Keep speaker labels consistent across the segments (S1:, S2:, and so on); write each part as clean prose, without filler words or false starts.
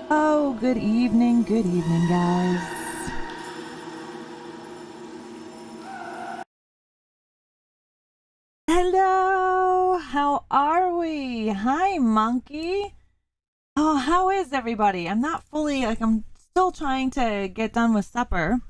S1: Oh, good evening, guys. Hello, how are we? Hi, monkey. Oh, how is everybody? I'm not fully, I'm still trying to get done with supper.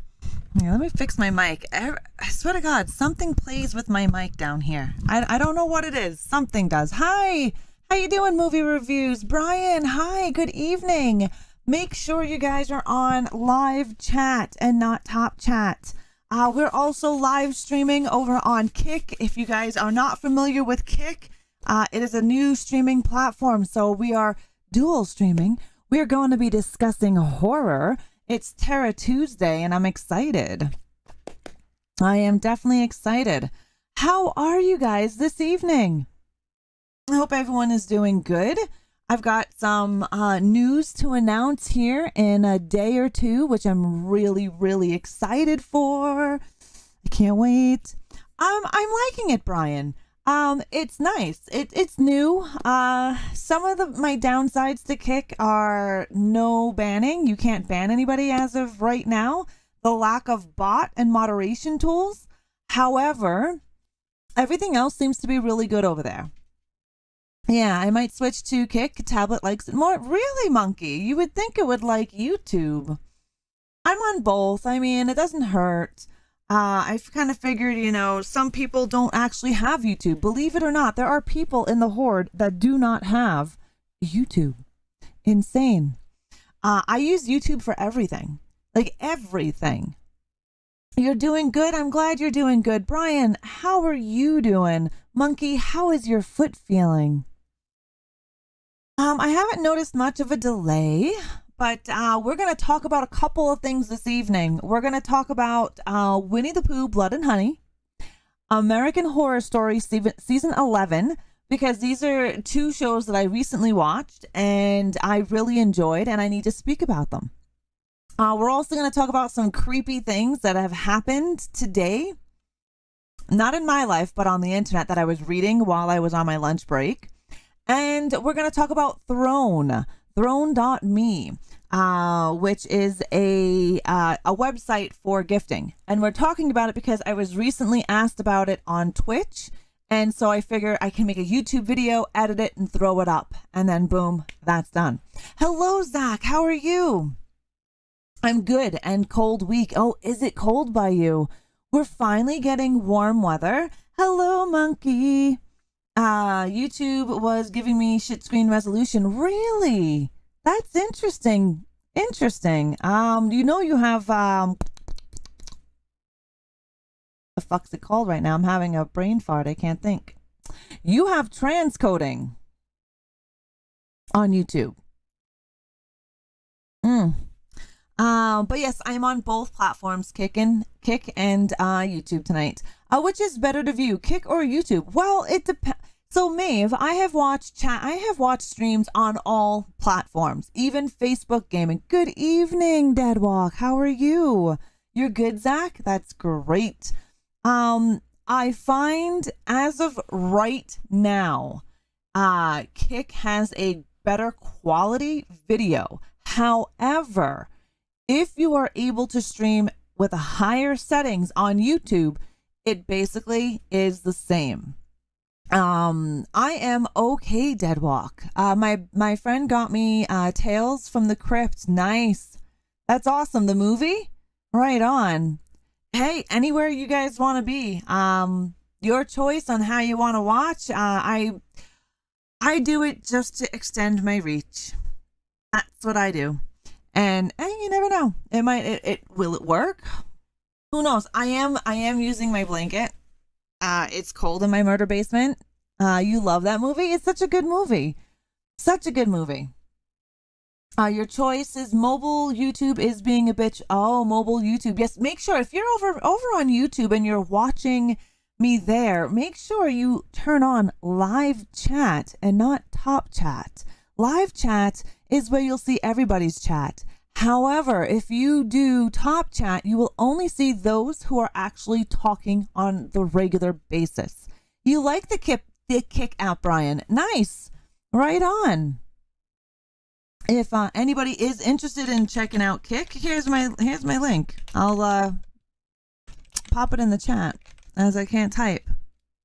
S1: Here, let me fix my mic. I swear to God, something plays with my mic down here. I don't know what it is. Something does. Hi, how you doing, movie reviews? Brian, hi, good evening. Make sure you guys are on live chat and not top chat. We're also live streaming over on Kick. If you guys are not familiar with Kick, it is a new streaming platform. So we are dual streaming. We're going to be discussing horror. It's Terror Tuesday, and I'm excited. I am definitely excited. How are you guys this evening? I hope everyone is doing good. I've got some news to announce here in a day or two, which I'm really, really excited for. I can't wait. I'm liking it, Brian. It's nice. It's new. Some of my downsides to Kick are no banning. You can't ban anybody as of right now. The lack of bot and moderation tools. However, everything else seems to be really good over there. Yeah, I might switch to Kick. Tablet likes it more. Really, monkey? You would think it would like YouTube. I'm on both. I mean, it doesn't hurt. I've kind of figured, some people don't actually have YouTube. Believe it or not, there are people in the Horde that do not have YouTube. Insane. I use YouTube for everything. Like everything. You're doing good. I'm glad you're doing good. Brian, how are you doing? Monkey, how is your foot feeling? I haven't noticed much of a delay, but we're going to talk about a couple of things this evening. We're going to talk about Winnie the Pooh, Blood and Honey, American Horror Story Season 11, because these are two shows that I recently watched and I really enjoyed, and I need to speak about them. We're also going to talk about some creepy things that have happened today, not in my life, but on the internet that I was reading while I was on my lunch break. And we're going to talk about Throne.me, which is a website for gifting. And we're talking about it because I was recently asked about it on Twitch. And so I figure I can make a YouTube video, edit it, and throw it up. And then boom, that's done. Hello, Zach. How are you? I'm good. And cold week. Oh, is it cold by you? We're finally getting warm weather. Hello, monkey. YouTube was giving me shit screen resolution. Really? That's interesting. Interesting. You have, the fuck's it called right now? I'm having a brain fart. I can't think. You have transcoding on YouTube. But yes, I'm on both platforms, Kick and YouTube tonight. Which is better to view, Kick or YouTube? Well, it depends. So Maeve, I have watched streams on all platforms, even Facebook gaming. Good evening, Deadwalk. How are you? You're good, Zach? That's great. I find as of right now, Kick has a better quality video. However, if you are able to stream with higher settings on YouTube, it basically is the same. I am okay, Deadwalk. My friend got me Tales from the Crypt. Nice. That's awesome. The movie? Right on. Hey, anywhere you guys want to be. Your choice on how you want to watch. I do it just to extend my reach. That's what I do. And you never know. Will it work? Who knows? I am using my blanket. It's cold in my murder basement. You love that movie? It's such a good movie. Such a good movie. Your choice is mobile. YouTube is being a bitch. Oh, mobile YouTube. Yes, make sure if you're over on YouTube and you're watching me there, make sure you turn on live chat and not top chat. Live chat is where you'll see everybody's chat. However, if you do top chat, you will only see those who are actually talking on the regular basis. You like the Kick app, Brian. Nice. Right on. if anybody is interested in checking out Kick, here's my link. I'll pop it in the chat, as I can't type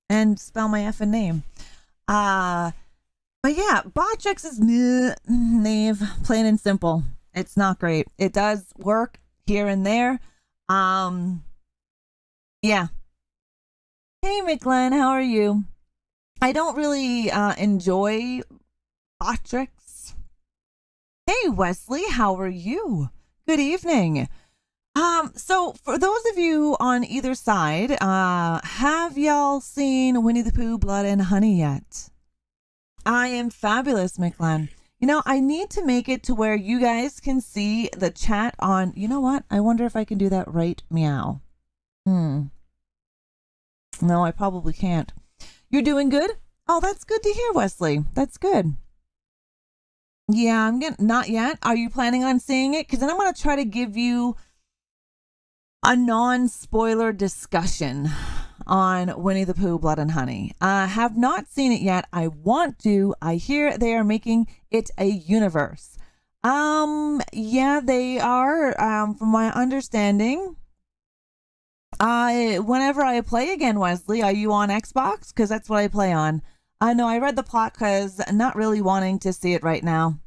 S1: and spell my effing name. But yeah, Botrex is naive, plain and simple. It's not great. It does work here and there. Yeah. Hey, McGlenn, how are you? I don't really enjoy Botrex. Hey, Wesley, how are you? Good evening. So for those of you on either side, have y'all seen Winnie the Pooh, Blood and Honey yet? I am fabulous, McGlenn. You know, I need to make it to where you guys can see the chat on, you know what? I wonder if I can do that right meow. No, I probably can't. You're doing good? Oh, that's good to hear, Wesley. That's good. Yeah, not yet. Are you planning on seeing it? Because then I'm going to try to give you a non-spoiler discussion on Winnie the Pooh, Blood and Honey. I have not seen it yet. I want to. I hear they are making it a universe. Yeah, they are. From my understanding, whenever I play again, Wesley, are you on Xbox? Because that's what I play on. I know I read the plot because I'm not really wanting to see it right now.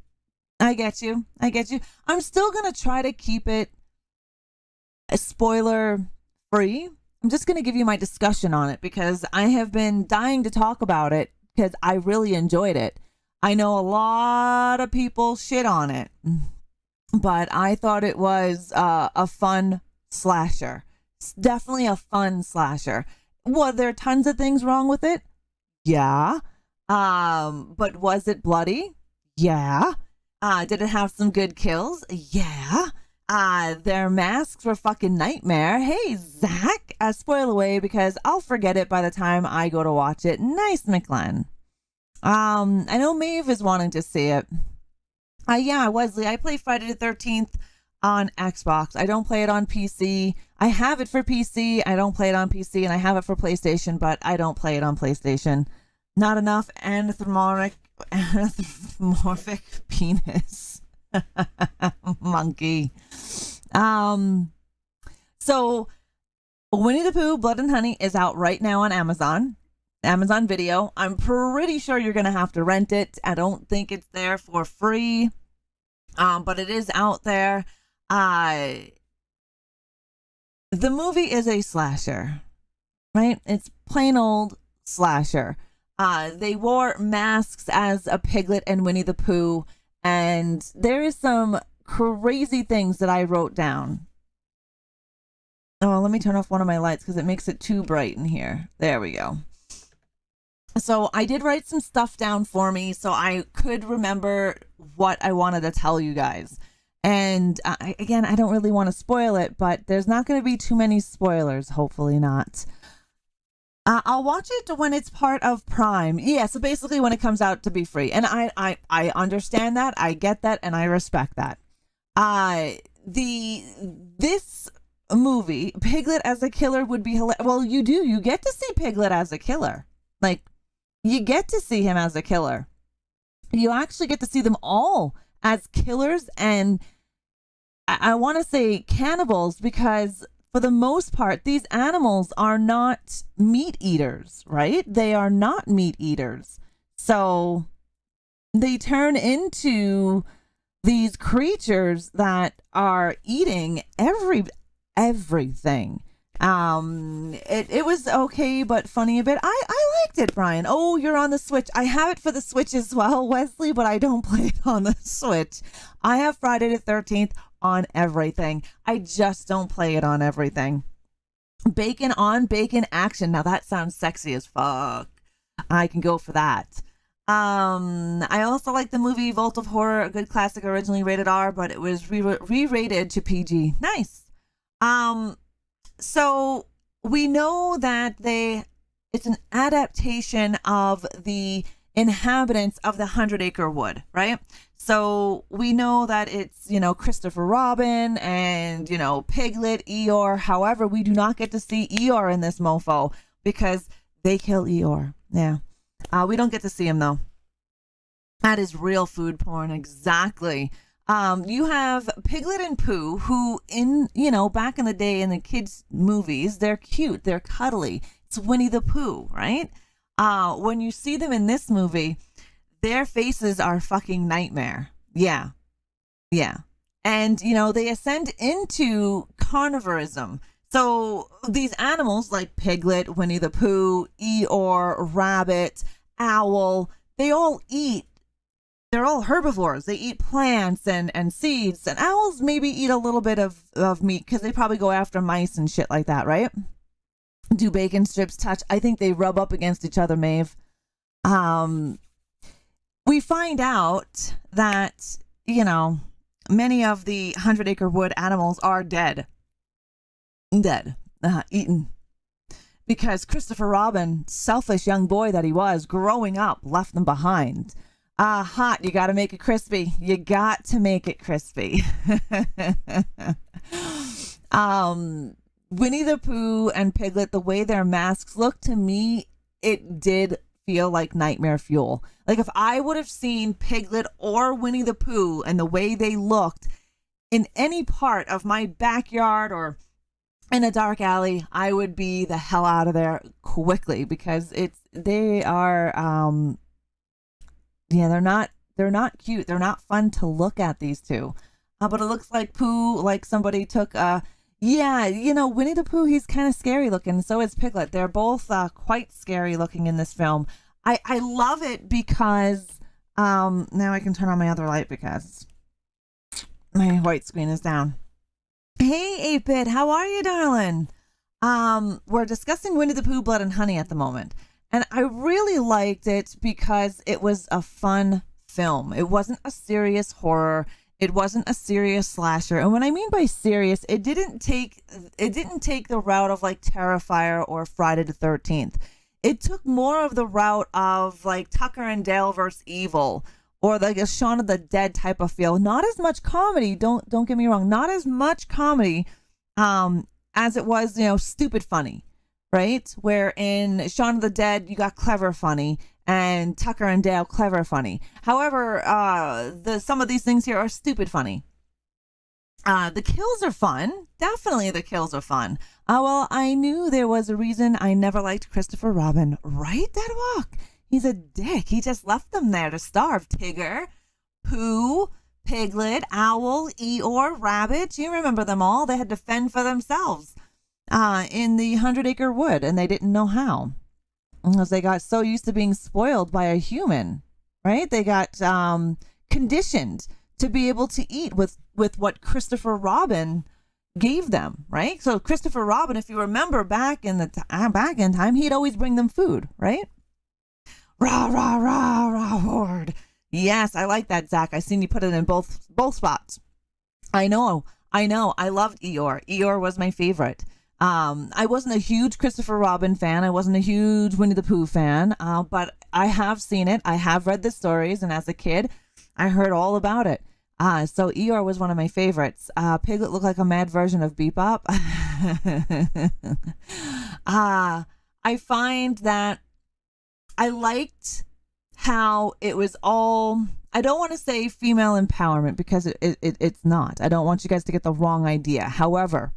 S1: I get you. I'm still going to try to keep it spoiler free. I'm just going to give you my discussion on it because I have been dying to talk about it because I really enjoyed it. I know a lot of people shit on it, but I thought it was a fun slasher. It's definitely a fun slasher. Were there tons of things wrong with it? Yeah. But was it bloody? Yeah. Did it have some good kills? Yeah. Their masks were fucking nightmare. Hey, Zach, spoil away because I'll forget it by the time I go to watch it. Nice, McGlenn. I know Maeve is wanting to see it. Yeah, Wesley, I play Friday the 13th on Xbox. I don't play it on PC. I have it for PC. I don't play it on PC, and I have it for PlayStation, but I don't play it on PlayStation. Not enough anthropomorphic penis. Monkey. So Winnie the Pooh, Blood and Honey is out right now on Amazon Video. I'm pretty sure you're gonna have to rent it. I don't think it's there for free, but it is out there. The movie is a slasher, right? It's plain old slasher. They wore masks as a Piglet and Winnie the Pooh, and there is some crazy things that I wrote down. Oh, let me turn off one of my lights because it makes it too bright in here. There we go. So I did write some stuff down for me so I could remember what I wanted to tell you guys. And again, I don't really want to spoil it, but there's not going to be too many spoilers. Hopefully not. I'll watch it when it's part of Prime. Yeah, so basically when it comes out to be free. And I understand that. I get that. And I respect that. This movie, Piglet as a killer, would be hilarious. Well, you get to see Piglet as a killer. Like, you get to see him as a killer. You actually get to see them all as killers, and I want to say cannibals, because for the most part, these animals are not meat eaters, right? They are not meat eaters. So they turn into these creatures that are eating everything. It was okay, but funny a bit. I liked it, Brian. Oh, you're on the Switch. I have it for the Switch as well, Wesley, but I don't play it on the Switch. I have Friday the 13th on everything. I just don't play it on everything. Bacon on bacon action. Now that sounds sexy as fuck. I can go for that. I also like the movie Vault of Horror, a good classic, originally rated R, but it was re-rated to PG. Nice. So we know that it's an adaptation of the inhabitants of the 100-Acre Wood, right? So we know that it's, Christopher Robin and, Piglet, Eeyore. However, we do not get to see Eeyore in this mofo because they kill Eeyore. Yeah. We don't get to see him though. That is real food porn, exactly. You have Piglet and Pooh, who back in the day in the kids' movies, they're cute, they're cuddly. It's Winnie the Pooh, right? When you see them in this movie, their faces are fucking nightmare. Yeah. Yeah. And, they ascend into carnivorism. So these animals like Piglet, Winnie the Pooh, Eeyore, Rabbit, Owl, they all eat. They're all herbivores. They eat plants and seeds. And owls maybe eat a little bit of meat because they probably go after mice and shit like that, right? Do bacon strips touch? I think they rub up against each other, Maeve. We find out that, many of the 100-acre wood animals are dead. Eaten. Because Christopher Robin, selfish young boy that he was, growing up, left them behind. Hot, you got to make it crispy. You got to make it crispy. Winnie the Pooh and Piglet, the way their masks look, to me, it did feel like nightmare fuel. Like if I would have seen Piglet or Winnie the Pooh and the way they looked in any part of my backyard or in a dark alley, I would be the hell out of there quickly, because they are they're not cute. They're not fun to look at, these two. But it looks like Pooh, like somebody took Winnie the Pooh, he's kind of scary looking. So is Piglet. They're both quite scary looking in this film. I love it because now I can turn on my other light because my white screen is down. Hey, 8-Bit, how are you, darling? We're discussing Winnie the Pooh, Blood and Honey at the moment. And I really liked it because it was a fun film. It wasn't a serious horror. It wasn't a serious slasher. And what I mean by serious, it didn't take the route of like Terrifier or Friday the 13th. It took more of the route of like Tucker and Dale versus Evil, or like a Shaun of the Dead type of feel. Not as much comedy, don't get me wrong, not as much comedy as it was, stupid funny, right? Where in Shaun of the Dead, you got clever funny, and Tucker and Dale clever funny. However, some of these things here are stupid funny. The kills are fun. Definitely the kills are fun. Well, I knew there was a reason I never liked Christopher Robin. Right, that walk? He's a dick. He just left them there to starve. Tigger, Pooh, Piglet, Owl, Eeyore, Rabbit. You remember them all. They had to fend for themselves in the 100-acre wood, and they didn't know how. Because they got so used to being spoiled by a human, right? They got conditioned to be able to eat with what Christopher Robin gave them, right? So Christopher Robin, if you remember back in time, he'd always bring them food, right? Rah, rah, rah, rah, horde. Yes, I like that, Zach. I seen you put it in both spots. I know. I loved Eeyore. Eeyore was my favorite. I wasn't a huge Christopher Robin fan. I wasn't a huge Winnie the Pooh fan, but I have seen it. I have read the stories, and as a kid, I heard all about it. So Eeyore was one of my favorites. Piglet looked like a mad version of Bebop. I find that I liked how it was all, I don't want to say female empowerment because it's not. I don't want you guys to get the wrong idea. However,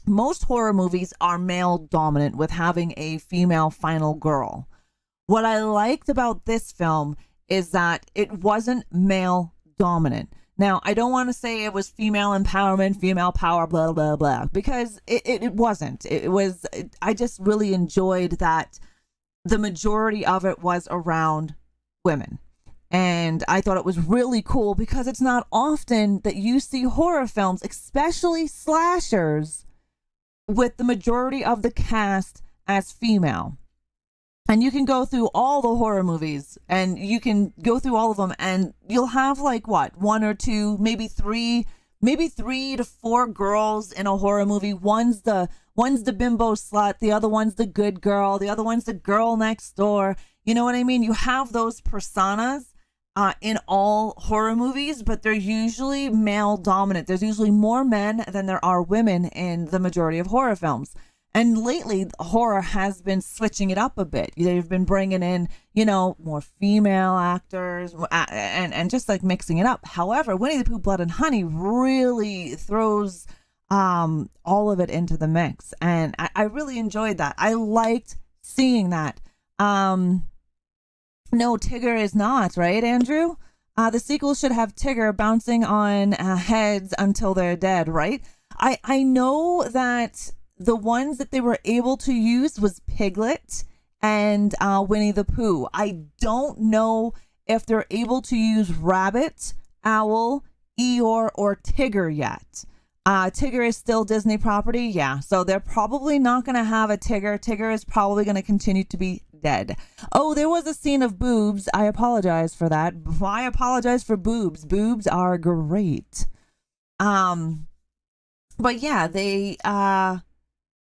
S1: most horror movies are male dominant with having a female final girl. What I liked about this film is that it wasn't male dominant. Now, I don't want to say it was female empowerment, female power, blah, blah, blah, because it wasn't. I just really enjoyed that the majority of it was around women. And I thought it was really cool because it's not often that you see horror films, especially slashers, with the majority of the cast as female. And you can go through all the horror movies and you can go through all of them and you'll have like one or two, maybe three to four girls in a horror movie. One's the bimbo slut, the other one's the good girl, the other one's the girl next door. You know what I mean? You have those personas in all horror movies, but they're usually male dominant. There's usually more men than there are women in the majority of horror films. And lately, horror has been switching it up a bit. They've been bringing in, more female actors and just like mixing it up. However, Winnie the Pooh, Blood and Honey really throws all of it into the mix. And I really enjoyed that. I liked seeing that. No, Tigger is not, right, Andrew? The sequel should have Tigger bouncing on heads until they're dead, right? I know that the ones that they were able to use was Piglet and Winnie the Pooh. I don't know if they're able to use Rabbit, Owl, Eeyore, or Tigger yet. Tigger is still Disney property, yeah. So they're probably not going to have a Tigger. Tigger is probably going to continue to be dead. Oh, there was a scene of boobs. I apologize for that. I apologize for boobs. Boobs are great. But yeah, they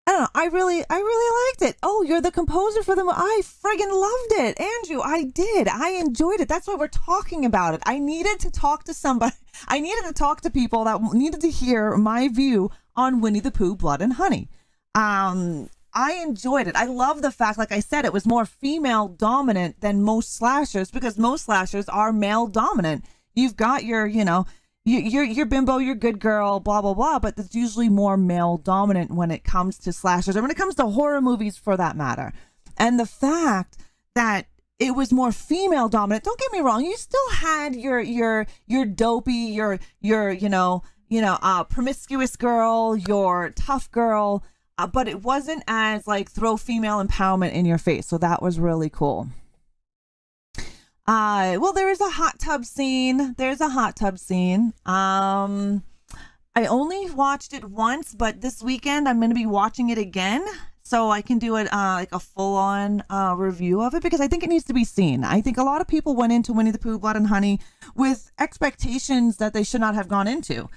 S1: I don't know. I really liked it. Oh, you're the composer for them. I friggin' loved it. Andrew, I did. I enjoyed it. That's why we're talking about it. I needed to talk to somebody. I needed to talk to people that needed to hear my view on Winnie the Pooh, Blood and Honey. I enjoyed it. I love the fact, like I said, it was more female dominant than most slashers, because most slashers are male dominant. You've got your, your bimbo, your good girl, blah, blah, blah, but it's usually more male dominant when it comes to slashers, or when it comes to horror movies for that matter. And the fact that it was more female dominant, don't get me wrong, you still had your dopey, your promiscuous girl, your tough girl, but it wasn't as like throw female empowerment in your face. So that was really cool. Well, there is a hot tub scene. I only watched it once, but this weekend I'm going to be watching it again, so I can do it like a full-on review of it, because I think it needs to be seen. I think a lot of people went into Winnie the Pooh, Blood and Honey with expectations that they should not have gone into.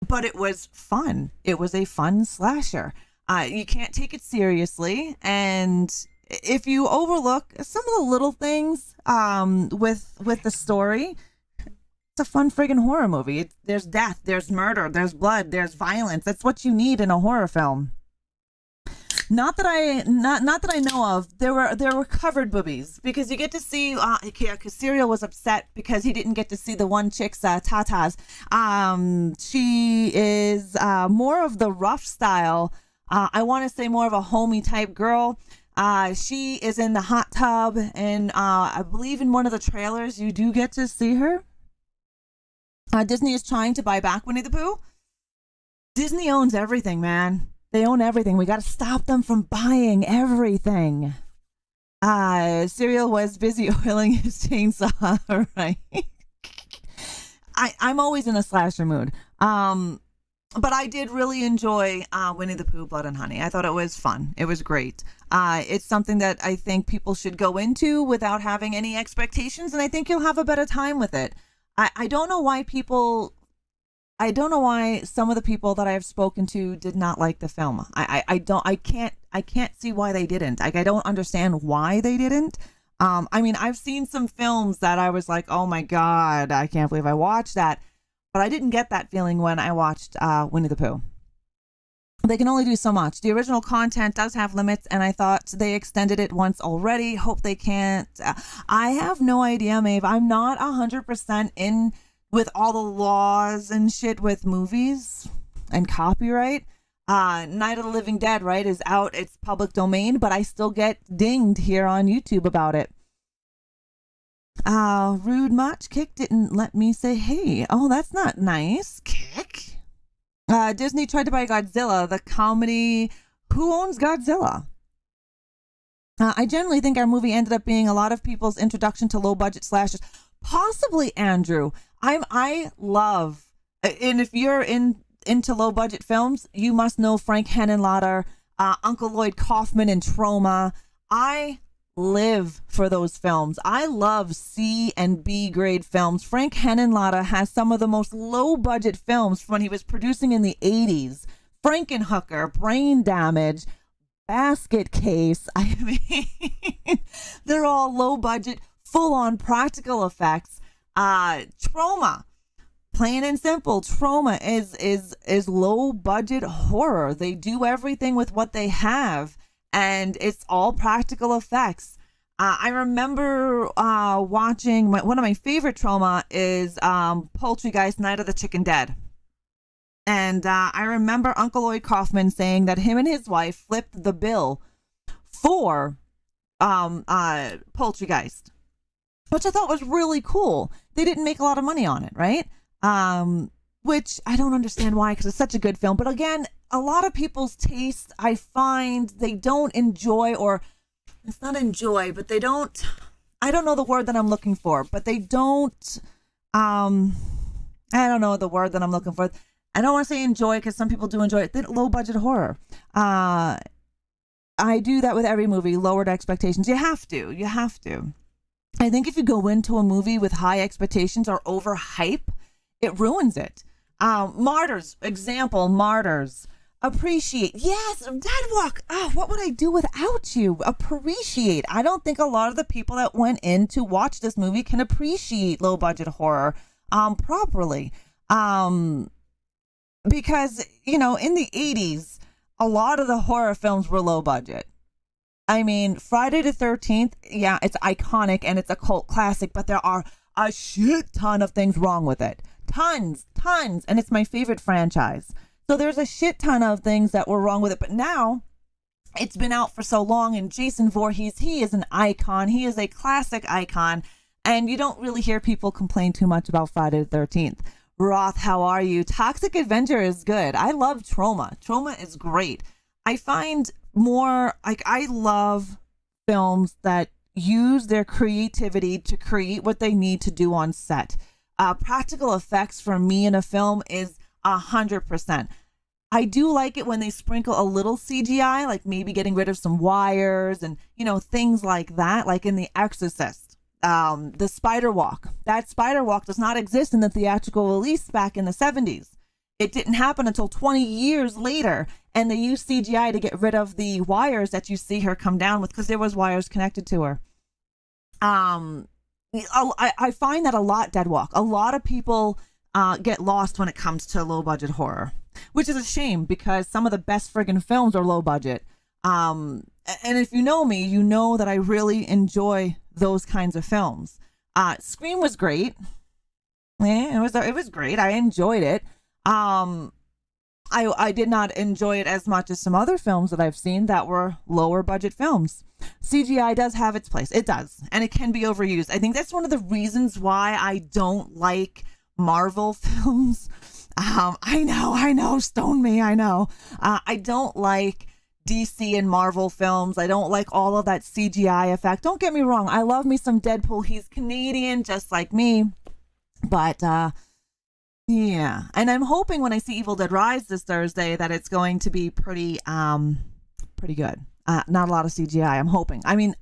S1: But it was fun. It was a fun slasher. You can't take it seriously, and if you overlook some of the little things with the story, it's a fun friggin' horror movie. There's death, there's murder, there's blood, there's violence. That's what you need in a horror film. Not that I know of. There were covered boobies, because you get to see. Because Serial was upset because he didn't get to see the one chick's tatas. She is more of the rough style. I want to say more of a homey type girl. She is in the hot tub, and I believe in one of the trailers you do get to see her. Disney is trying to buy back Winnie the Pooh. Disney owns everything, man. They own everything. We got to stop them from buying everything. Serial was busy oiling his chainsaw, right? I'm always in a slasher mood. But I did really enjoy Winnie the Pooh, Blood and Honey. I thought it was fun. It was great. It's something that I think people should go into without having any expectations, and I think you'll have a better time with it. I don't know why some of the people that I have spoken to did not like the film. I can't see why they didn't. Like, I don't understand why they didn't. I mean, I've seen some films that I was like, oh my God, I can't believe I watched that. But I didn't get that feeling when I watched Winnie the Pooh. They can only do so much. The original content does have limits, and I thought they extended it once already. Hope they can't. I have no idea, Maeve. I'm not 100% in with all the laws and shit with movies and copyright. Night of the Living Dead, right, is out. It's public domain, but I still get dinged here on YouTube about it. Rude much. Kick didn't let me say hey. Oh, that's not nice. Kick. Disney tried to buy Godzilla, the comedy. Who owns Godzilla? I generally think our movie ended up being a lot of people's introduction to low budget slashers. Possibly, Andrew. I love, and if you're into low budget films, you must know Frank Henenlotter, Uncle Lloyd Kaufman in Trauma. I live for those films. I love C and B grade films. Frank Henenlotter has some of the most low budget films from when he was producing in the 80s. Frankenhooker, Brain Damage, Basket Case. I mean, they're all low budget, full on practical effects. Trauma. Plain and simple, Trauma is low budget horror. They do everything with what they have, and it's all practical effects. I remember watching one of my favorite Trauma is Poultrygeist: Night of the Chicken Dead. And I remember Uncle Lloyd Kaufman saying that him and his wife flipped the bill for Poultrygeist, which I thought was really cool. They didn't make a lot of money on it, right? Which I don't understand why, because it's such a good film. But again, a lot of people's tastes, I find they don't enjoy, or it's not enjoy, but they don't, I don't know the word that I'm looking for, but they don't, I don't know the word that I'm looking for. I don't want to say enjoy, because some people do enjoy it. Low budget horror. I do that with every movie, lowered expectations. You have to. I think if you go into a movie with high expectations or overhype, it ruins it. Martyrs, appreciate. Yes, Deadwalk. Oh, what would I do without you? Appreciate. I don't think a lot of the people that went in to watch this movie can appreciate low budget horror properly. Because, in the 80s, a lot of the horror films were low budget. I mean, Friday the 13th, yeah, it's iconic and it's a cult classic, but there are a shit ton of things wrong with it. Tons. And it's my favorite franchise. So there's a shit ton of things that were wrong with it. But now it's been out for so long, and Jason Voorhees, he is an icon. He is a classic icon. And you don't really hear people complain too much about Friday the 13th. Roth, how are you? Toxic Avenger is good. I love Trauma. Trauma is great. I find I love films that use their creativity to create what they need to do on set. Practical effects for me in a film is 100%. I do like it when they sprinkle a little CGI, like maybe getting rid of some wires and, things like that, like in The Exorcist. The spider walk. That spider walk does not exist in the theatrical release back in the 70s. It didn't happen until 20 years later, and they used CGI to get rid of the wires that you see her come down with, because there was wires connected to her. I find that a lot, Deadwalk. A lot of people get lost when it comes to low budget horror, which is a shame, because some of the best friggin' films are low budget. And if you know me, you know that I really enjoy those kinds of films. Scream was great. Yeah, it was great. I enjoyed it. I did not enjoy it as much as some other films that I've seen that were lower budget films. CGI does have its place. It does. And it can be overused. I think that's one of the reasons why I don't like Marvel films. I know, stone me, I know. I don't like DC and Marvel films. I don't like all of that CGI effect. Don't get me wrong. I love me some Deadpool. He's Canadian, just like me. But, yeah. And I'm hoping when I see Evil Dead Rise this Thursday that it's going to be pretty good. Not a lot of CGI, I'm hoping. I mean,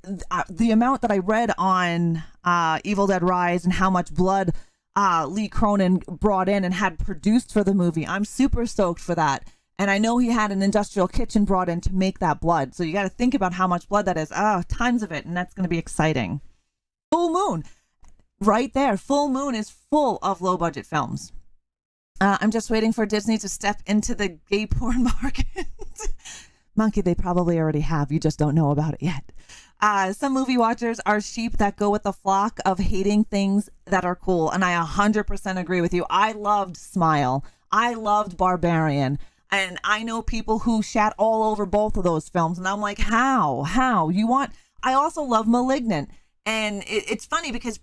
S1: the amount that I read on Evil Dead Rise and how much blood Lee Cronin brought in and had produced for the movie, I'm super stoked for that. And I know he had an industrial kitchen brought in to make that blood. So you got to think about how much blood that is. Oh, tons of it. And that's going to be exciting. Full Moon. Right there. Full Moon is full of low budget films. I'm just waiting for Disney to step into the gay porn market. Monkey, they probably already have. You just don't know about it yet. Some movie watchers are sheep that go with the flock of hating things that are cool. And I 100% agree with you. I loved Smile. I loved Barbarian. And I know people who shat all over both of those films. And I'm like, how? I also love Malignant. And it's funny because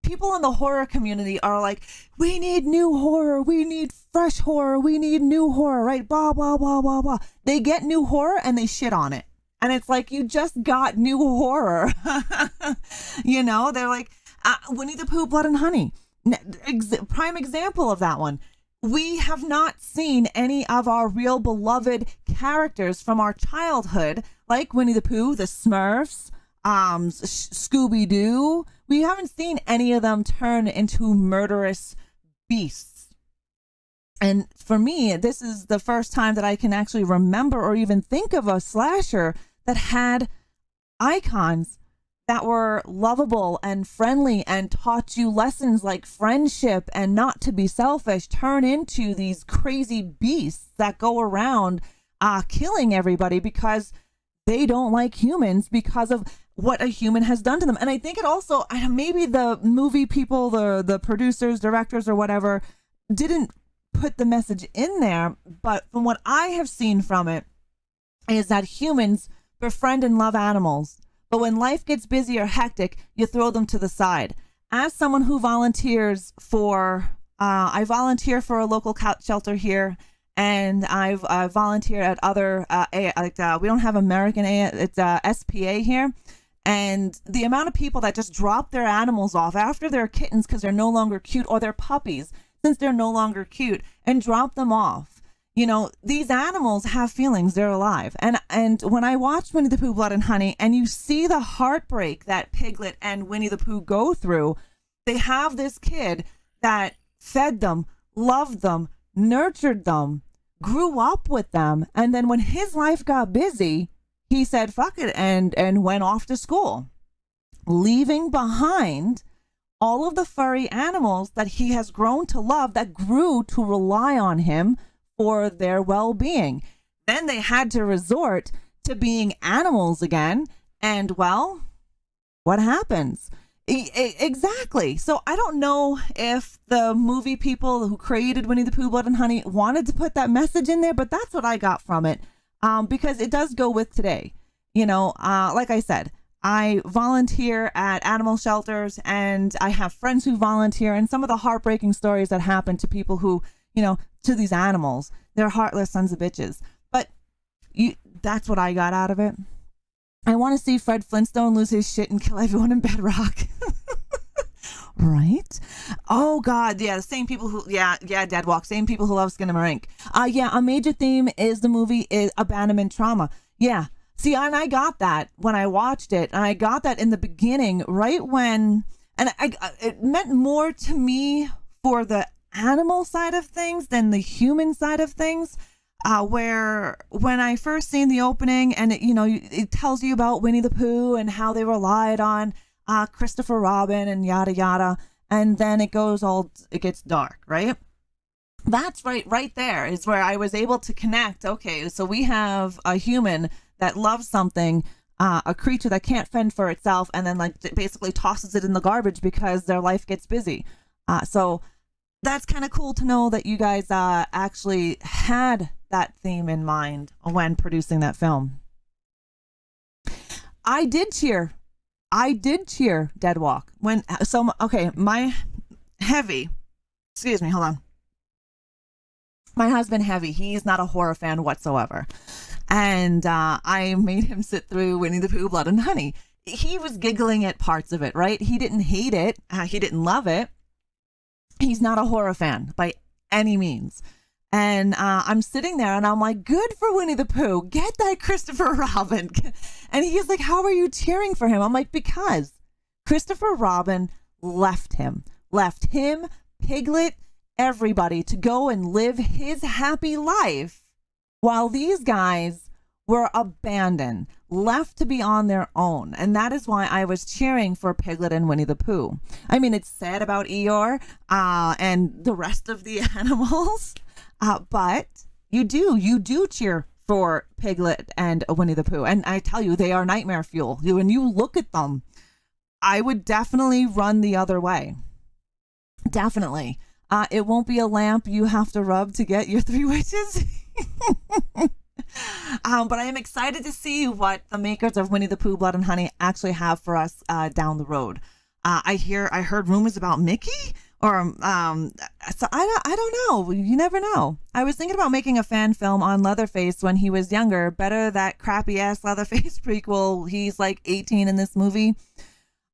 S1: people in the horror community are like, we need new horror. We need fresh horror. We need new horror, right? Blah, blah, blah, blah, blah. They get new horror and they shit on it. And it's like, you just got new horror. They're like, Winnie the Pooh, Blood and Honey. Prime example of that one. We have not seen any of our real beloved characters from our childhood, like Winnie the Pooh, the Smurfs, Scooby-Doo. We haven't seen any of them turn into murderous beasts. And for me, this is the first time that I can actually remember or even think of a slasher that had icons that were lovable and friendly and taught you lessons like friendship and not to be selfish turn into these crazy beasts that go around killing everybody because they don't like humans because of what a human has done to them. And I think it also, maybe the movie people, the producers, directors, or whatever, didn't put the message in there. But from what I have seen from it, is that humans befriend and love animals. But when life gets busy or hectic, you throw them to the side. As someone who volunteers for, I volunteer for a local cat shelter here. And I've volunteered at other, we don't have American it's SPA here. And the amount of people that just drop their animals off after they're kittens because they're no longer cute, or they're puppies since they're no longer cute, and drop them off. You know, these animals have feelings. They're alive. And when I watch Winnie the Pooh, Blood and Honey, and you see the heartbreak that Piglet and Winnie the Pooh go through, they have this kid that fed them, loved them, nurtured them, grew up with them, and then when his life got busy, he said fuck it and went off to school, leaving behind all of the furry animals that he has grown to love, that grew to rely on him for their well-being. Then they had to resort to being animals again, and well, what happens? Exactly. So I don't know if the movie people who created Winnie the Pooh, Blood and Honey wanted to put that message in there, but that's what I got from it, because it does go with today. You know, like I said, I volunteer at animal shelters, and I have friends who volunteer, and some of the heartbreaking stories that happen to people who, you know, to these animals, they're heartless sons of bitches. But that's what I got out of it. I want to see Fred Flintstone lose his shit and kill everyone in Bedrock. Right? Oh, God. Yeah, the same people who, Dead Walk, same people who love Skinamarink. Yeah, a major theme is the movie is abandonment trauma. Yeah. See, and I got that when I watched it. And I got that in the beginning, right when, and it meant more to me for the animal side of things than the human side of things. Where when I first seen the opening, and it tells you about Winnie the Pooh and how they relied on Christopher Robin and yada yada, and then it gets dark, right? That's right there is where I was able to connect. Okay, so we have a human that loves something, a creature that can't fend for itself, and then basically tosses it in the garbage because their life gets busy. So that's kind of cool to know that you guys actually had that theme in mind when producing that film. I did cheer Dead Walk when my Heavy, excuse me, hold on. My husband Heavy, he's not a horror fan whatsoever, and I made him sit through Winnie the Pooh, Blood and Honey. He was giggling at parts of it, right? He didn't hate it, he didn't love it. He's not a horror fan by any means. And I'm sitting there and I'm like, good for Winnie the Pooh. Get that Christopher Robin. And he's like, how are you cheering for him? I'm like, because Christopher Robin left him, Piglet, everybody to go and live his happy life while these guys were abandoned, left to be on their own. And that is why I was cheering for Piglet and Winnie the Pooh. I mean, it's sad about Eeyore and the rest of the animals. But you do cheer for Piglet and Winnie the Pooh. And I tell you, they are nightmare fuel. When you look at them, I would definitely run the other way. Definitely. It won't be a lamp you have to rub to get your 3 wishes. But I am excited to see what the makers of Winnie the Pooh, Blood and Honey actually have for us down the road. I heard rumors about Mickey. Or, so I don't know. You never know. I was thinking about making a fan film on Leatherface when he was younger. Better that crappy ass Leatherface prequel. He's like 18 in this movie.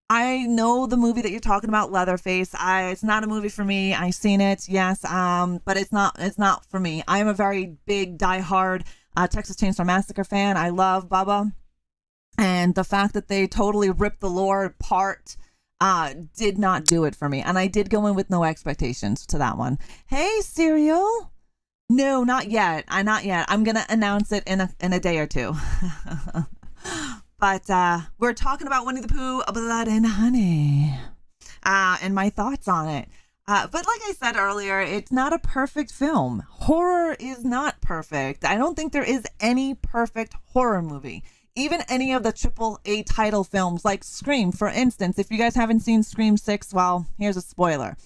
S1: I know the movie that you're talking about, Leatherface. It's not a movie for me. I've seen it, yes. But it's not for me. I am a very big, diehard Texas Chainsaw Massacre fan. I love Bubba. And the fact that they totally ripped the lore apart did not do it for me. And I did go in with no expectations to that one. Hey, Serial. No, not yet. Not yet. I'm going to announce it in a day or two. But we're talking about Winnie the Pooh, Blood and Honey, and my thoughts on it. But like I said earlier, it's not a perfect film. Horror is not perfect. I don't think there is any perfect horror movie. Even any of the AAA title films like Scream, for instance. If you guys haven't seen Scream 6, well, here's a spoiler.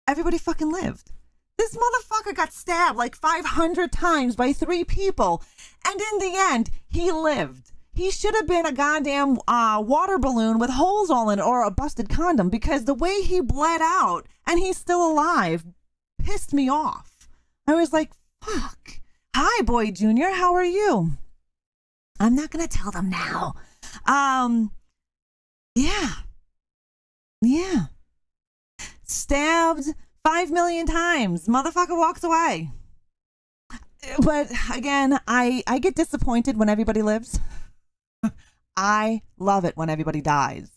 S1: Everybody fucking lived. This motherfucker got stabbed like 500 times by 3 people. And in the end, he lived. He should have been a goddamn water balloon with holes all in it, or a busted condom, because the way he bled out and he's still alive pissed me off. I was like, fuck. Hi, Boy Jr., how are you? I'm not going to tell them now. Yeah. Stabbed 5 million times. Motherfucker walks away. But again, I get disappointed when everybody lives. I love it when everybody dies.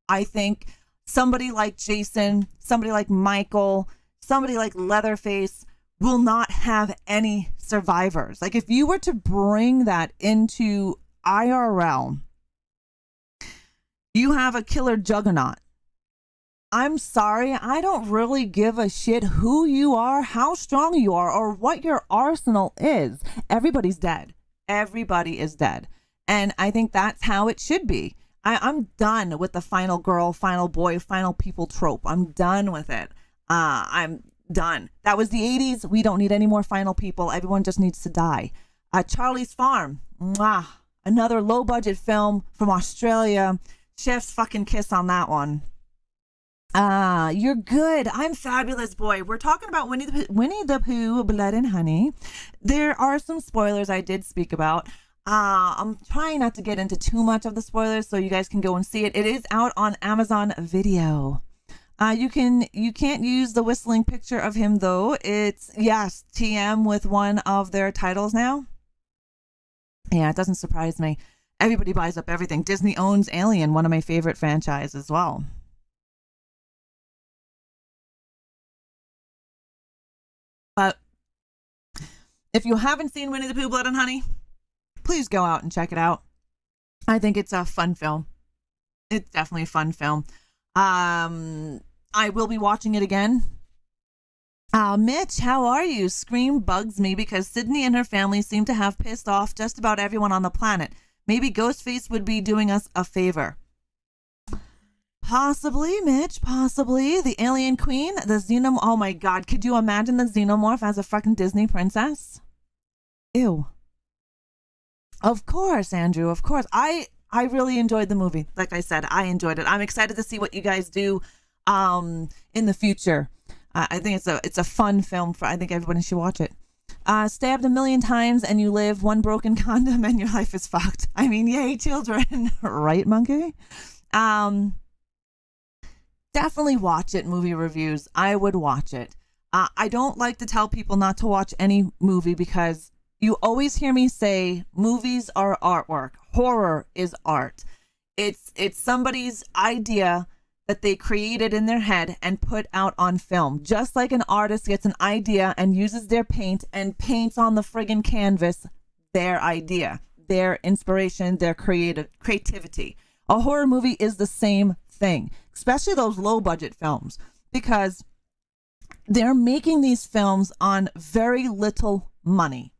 S1: I think somebody like Jason, somebody like Michael, somebody like Leatherface will not have any survivors. Like, if you were to bring that into IRL, you have a killer juggernaut. I'm sorry, I don't really give a shit who you are, how strong you are, or what your arsenal is. Everybody's dead. Everybody is dead. And I think that's how it should be. I'm done with the final girl, final boy, final people trope. I'm done with it. I'm done. That was the 80s. We don't need any more final people. Everyone just needs to die. Charlie's Farm. Mwah. Another low budget film from Australia. Chef's fucking kiss on that one. You're good. I'm fabulous, boy. We're talking about Winnie the Pooh, Blood and Honey. There are some spoilers I did speak about. I'm trying not to get into too much of the spoilers so you guys can go and see it. It is out on Amazon Video. You can't use the whistling picture of him though. It's, yes, TM with one of their titles now. Yeah, it doesn't surprise me. Everybody buys up everything. Disney owns Alien, one of my favorite franchises as well. But if you haven't seen Winnie the Pooh, Blood and Honey, please go out and check it out. I think it's a fun film. It's definitely a fun film. I will be watching it again. Mitch, how are you? Scream bugs me because Sydney and her family seem to have pissed off just about everyone on the planet. Maybe Ghostface would be doing us a favor. Possibly, Mitch, possibly. The Alien Queen, the Xenomorph. Oh my God, could you imagine the Xenomorph as a fucking Disney princess? Ew. Of course, Andrew, of course. I really enjoyed the movie. Like I said, I enjoyed it. I'm excited to see what you guys do in the future. I think it's a fun film. I think everybody should watch it. Stabbed 1 million times and you live, one broken condom and your life is fucked. I mean, yay, children. Right, monkey? Definitely watch it, movie reviews. I would watch it. I don't like to tell people not to watch any movie because you always hear me say movies are artwork. Horror is art. It's somebody's idea that they created in their head and put out on film. Just like an artist gets an idea and uses their paint and paints on the friggin' canvas their idea, their inspiration, their creativity. A horror movie is the same thing, especially those low budget films, because they're making these films on very little money.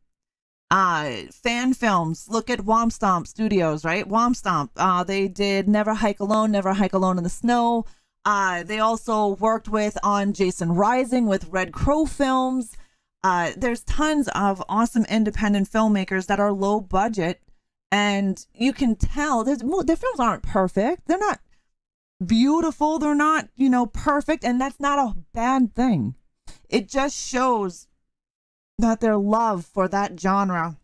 S1: Fan films, look at Womp Stomp Studios, right? Womp Stomp, they did Never Hike Alone in the Snow. They also worked on Jason Rising with Red Crow Films. There's tons of awesome independent filmmakers that are low budget, and you can tell their films aren't perfect. They're not beautiful. They're not, perfect, and that's not a bad thing. It just shows that their love for that genre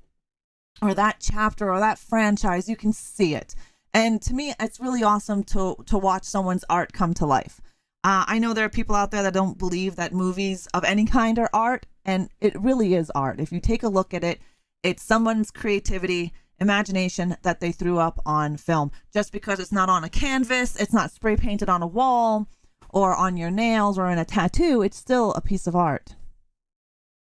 S1: or that chapter or that franchise, you can see it. And to me, it's really awesome to watch someone's art come to life. I know there are people out there that don't believe that movies of any kind are art, and it really is art. If you take a look at it, it's someone's creativity, imagination that they threw up on film. Just because it's not on a canvas, it's not spray painted on a wall or on your nails or in a tattoo, it's still a piece of art.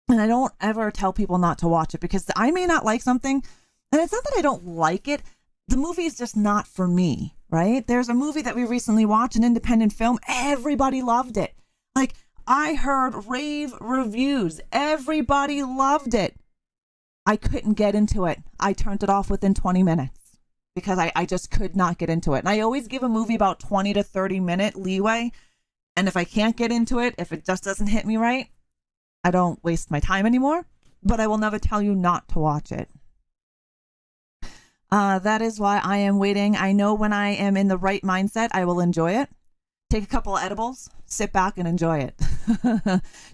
S1: And I don't ever tell people not to watch it because I may not like something, and it's not that I don't like it. the movie is just not for me, right? There's a movie that we recently watched, an independent film. Everybody loved it. Like, I heard rave reviews. Everybody loved it. I couldn't get into it. I turned it off within 20 minutes because I just could not get into it. And I always give a movie about 20 to 30 minute leeway. And if I can't get into it, if it just doesn't hit me right, I don't waste my time anymore. But I will never tell you not to watch it. That is why I am waiting. I know when I am in the right mindset, I will enjoy it. Take a couple of edibles, sit back and enjoy it.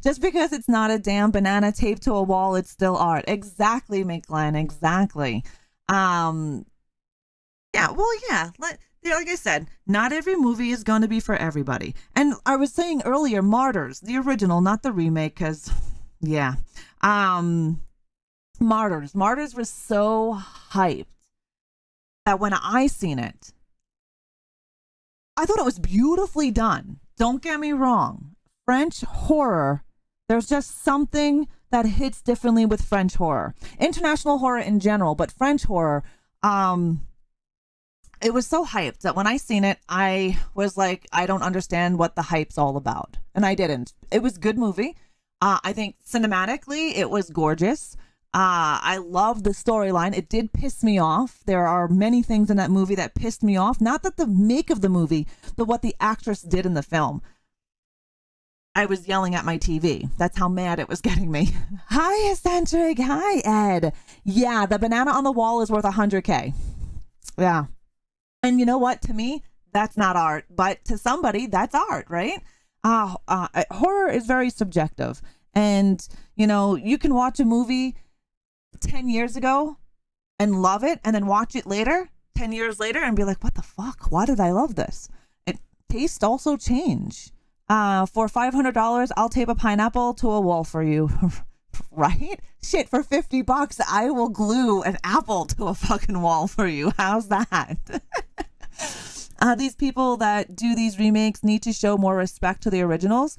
S1: Just because it's not a damn banana taped to a wall, it's still art. Exactly, McGlenn. Exactly. Yeah, well, yeah. Like I said, not every movie is going to be for everybody. And I was saying earlier, Martyrs, the original, not the remake, because, yeah. Martyrs was so hyped that when I seen it, I thought it was beautifully done. Don't get me wrong. French horror, there's just something that hits differently with French horror. International horror in general, but French horror, it was so hyped that when I seen it, I was like, I don't understand what the hype's all about. And I didn't. It was a good movie. I think cinematically, it was gorgeous. I love the storyline. It did piss me off. There are many things in that movie that pissed me off. Not that the make of the movie, but what the actress did in the film. I was yelling at my TV. That's how mad it was getting me. Hi, Eccentric. Hi, Ed. Yeah, the banana on the wall is worth $100K. Yeah. And you know what? To me, that's not art. But to somebody, that's art, right? Horror is very subjective. And, you know, you can watch a movie 10 years ago and love it, and then watch it later, 10 years later, and be like, what the fuck? Why did I love this? Taste also change. For $500, I'll tape a pineapple to a wall for you. Right? Shit, for $50, I will glue an apple to a fucking wall for you. How's that? These people that do these remakes need to show more respect to the originals.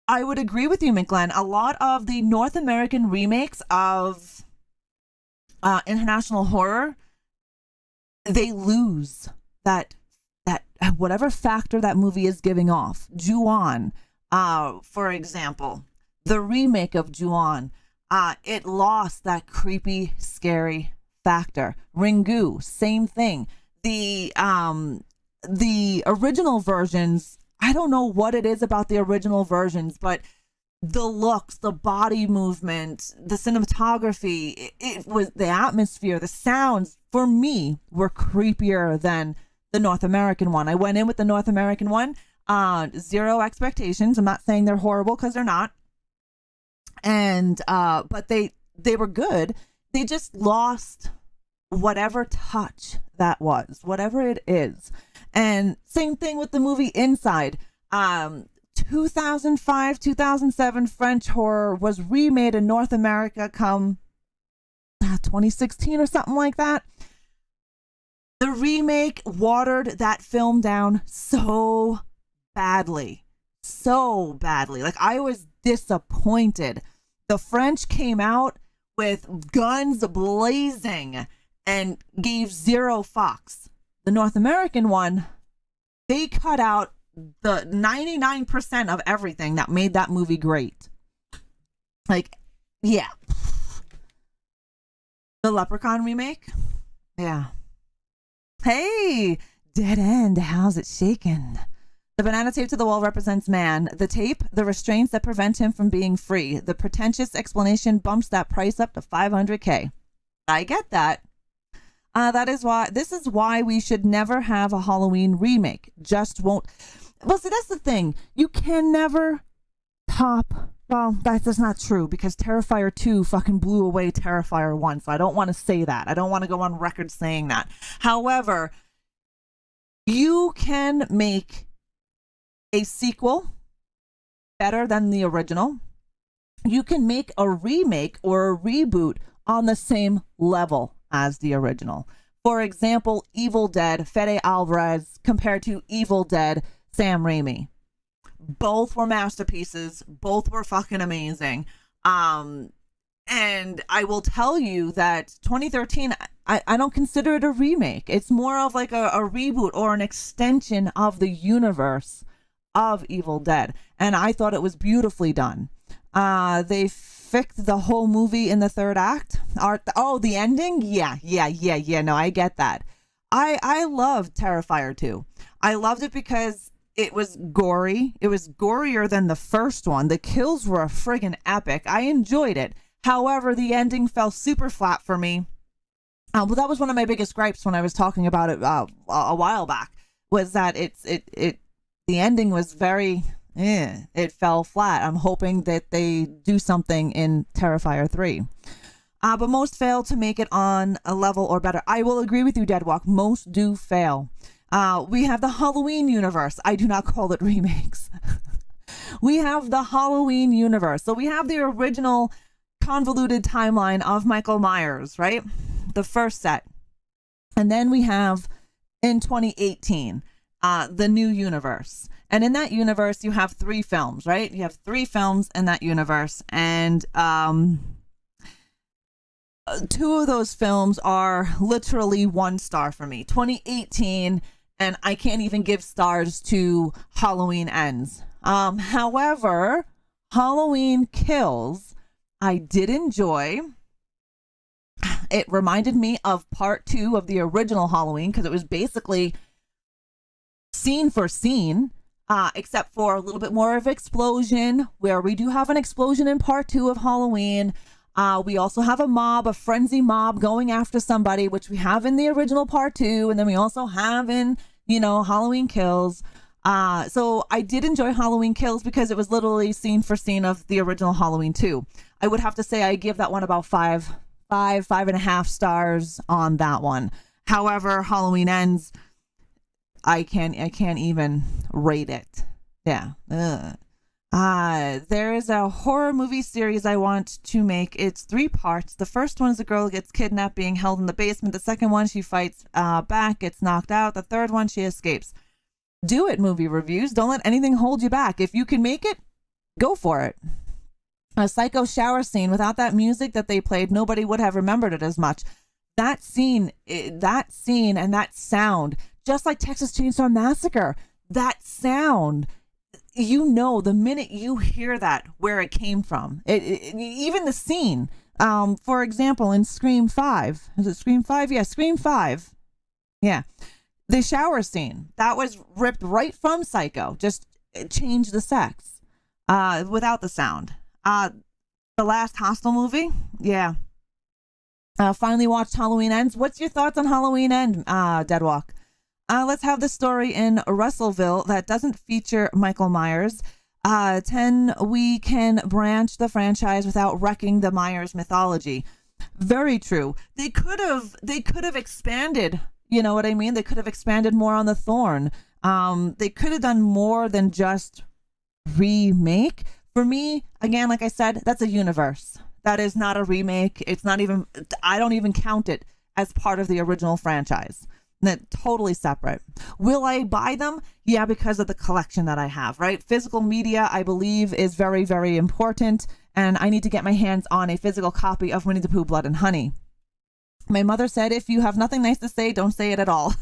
S1: I would agree with you, McGlenn. A lot of the North American remakes of international horror, they lose that whatever factor that movie is giving off. Ju-on, for example, the remake of Ju-on, it lost that creepy, scary factor. Ringu, same thing. The original versions, I don't know what it is about the original versions, but the looks, the body movement, the cinematography, it was the atmosphere, the sounds, for me, were creepier than the North American one. I went in with the North American one, zero expectations. I'm not saying they're horrible, because they're not. And but they were good. They just lost whatever touch that was, whatever it is. And same thing with the movie Inside. 2005, 2007 French horror was remade in North America come 2016 or something like that. The remake watered that film down so badly. Like, I was disappointed. The French came out with guns blazing and gave zero fucks. The North American one, they cut out the 99% of everything that made that movie great. Like, yeah. The Leprechaun remake? Yeah. Hey, Dead End, how's it shaking? The banana tape to the wall represents man. The tape, the restraints that prevent him from being free. The pretentious explanation bumps that price up to $500K. I get that. This is why we should never have a Halloween remake. Just won't. Well, see, that's the thing. You can never top. Well, that's not true, because Terrifier 2 fucking blew away Terrifier 1. So I don't want to say that. I don't want to go on record saying that. However, you can make a sequel better than the original. You can make a remake or a reboot on the same level as the original. For example, Evil Dead, Fede Alvarez, compared to Evil Dead, Sam Raimi. Both were masterpieces. Both were fucking amazing. And I will tell you that 2013, I don't consider it a remake. It's more of like a reboot or an extension of the universe of Evil Dead. And I thought it was beautifully done. They fixed the whole movie in the third act. The ending? Yeah. No, I get that. I loved Terrifier 2. I loved it because it was gory. It was gorier than the first one. The kills were friggin' epic. I enjoyed it. However, the ending fell super flat for me. Well, that was one of my biggest gripes when I was talking about it a while back, was that the ending was very, it fell flat. I'm hoping that they do something in Terrifier 3. But most fail to make it on a level or better. I will agree with you, Deadwalk. Most do fail. We have the Halloween universe. I do not call it remakes. We have the Halloween universe. So we have the original convoluted timeline of Michael Myers, right? The first set. And then we have in 2018, the new universe. And in that universe, you have 3 films, right? You have 3 films in that universe. And 2 of those films are literally 1 star for me. 2018, and I can't even give stars to Halloween Ends. However, Halloween Kills, I did enjoy. It reminded me of part 2 of the original Halloween, because it was basically scene for scene, except for a little bit more of explosion, where we do have an explosion in part 2 of Halloween. We also have a frenzy mob going after somebody, which we have in the original part 2. And then we also have in, Halloween Kills. So I did enjoy Halloween Kills because it was literally scene for scene of the original Halloween 2. I would have to say I give that one about 5.5 stars on that one. However, Halloween Ends, I can't even rate it. Yeah. There is a horror movie series I want to make. It's 3 parts. The first one is a girl gets kidnapped, being held in the basement. The second one, she fights back, gets knocked out. The third one, she escapes. Do it, movie reviews. Don't let anything hold you back. If you can make it, go for it. A psycho shower scene, without that music that they played, nobody would have remembered it as much. That scene and that sound, just like Texas Chainsaw Massacre, that sound, the minute you hear that, where it came from. Even the scene, for example, in Scream 5. Is it Scream 5? Yeah, Scream 5. Yeah. The shower scene, that was ripped right from Psycho. Just change the sex without the sound. The last Hostel movie, yeah. Finally watched Halloween Ends. What's your thoughts on Halloween End, Deadwalk? Let's have the story in Russellville that doesn't feature Michael Myers. 10, we can branch the franchise without wrecking the Myers mythology. Very true. They could have expanded, you know what I mean? They could have expanded more on the Thorn. They could have done more than just remake. For me, again, like I said, that's a universe. That is not a remake. It's not even, I don't even count it as part of the original franchise. They're totally separate. Will I buy them? Yeah, because of the collection that I have, right? Physical media, I believe, is very, very important. And I need to get my hands on a physical copy of Winnie the Pooh, Blood and Honey. My mother said, if you have nothing nice to say, don't say it at all.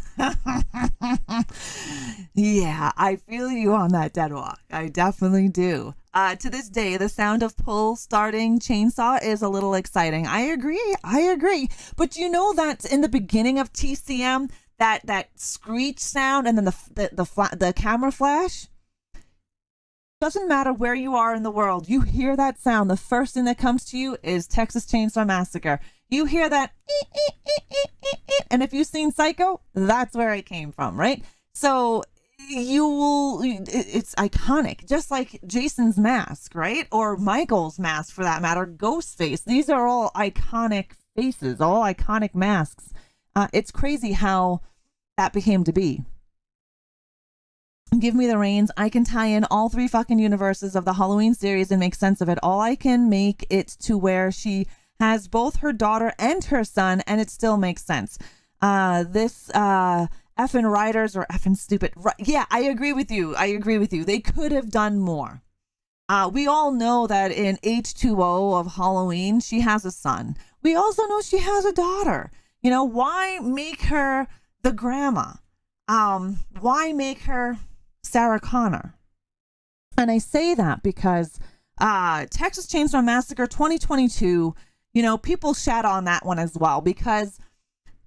S1: Yeah, I feel you on that, Deadwalk. I definitely do. To this day, the sound of pull starting chainsaw is a little exciting. I agree. But you know that in the beginning of TCM, that screech sound and then the camera flash, doesn't matter where you are in the world, you hear that sound. The first thing that comes to you is Texas Chainsaw Massacre. You hear that, and if you've seen Psycho, that's where it came from, right? So it's iconic, just like Jason's mask, right? Or Michael's mask, for that matter, Ghostface. These are all iconic faces, all iconic masks. It's crazy how that became to be. Give me the reins. I can tie in all 3 fucking universes of the Halloween series and make sense of it. All I can make it to where she has both her daughter and her son, and it still makes sense. This effing writers are effing stupid. Yeah, I agree with you. They could have done more. We all know that in H2O of Halloween, she has a son. We also know she has a daughter. You know, why make her the grandma? Why make her Sarah Connor? And I say that because Texas Chainsaw Massacre 2022, you know, people shat on that one as well because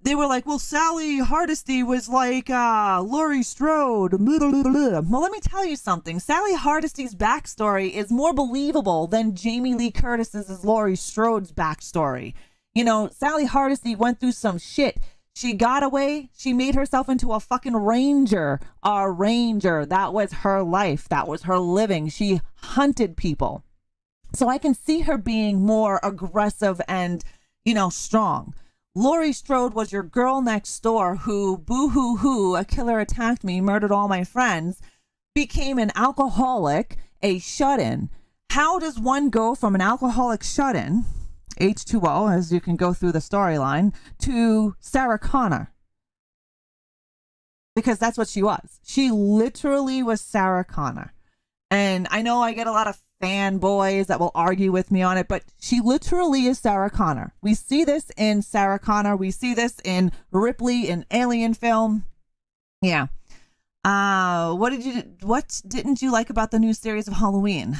S1: they were like, well, Sally Hardesty was like Laurie Strode. Well, let me tell you something. Sally Hardesty's backstory is more believable than Jamie Lee Curtis's Laurie Strode's backstory. You know, Sally Hardesty went through some shit. She got away. She made herself into a fucking ranger. A ranger. That was her life. That was her living. She hunted people. So I can see her being more aggressive and, you know, strong. Laurie Strode was your girl next door who, boo-hoo-hoo, a killer attacked me, murdered all my friends, became an alcoholic, a shut-in. How does one go from an alcoholic shut-in, H2O, as you can go through the storyline, to Sarah Connor? Because that's what she was. She literally was Sarah Connor. And I know I get a lot of fanboys that will argue with me on it, but she literally is Sarah Connor. We see this in Sarah Connor. We see this in Ripley in Alien film. Yeah. What didn't you like about the new series of Halloween?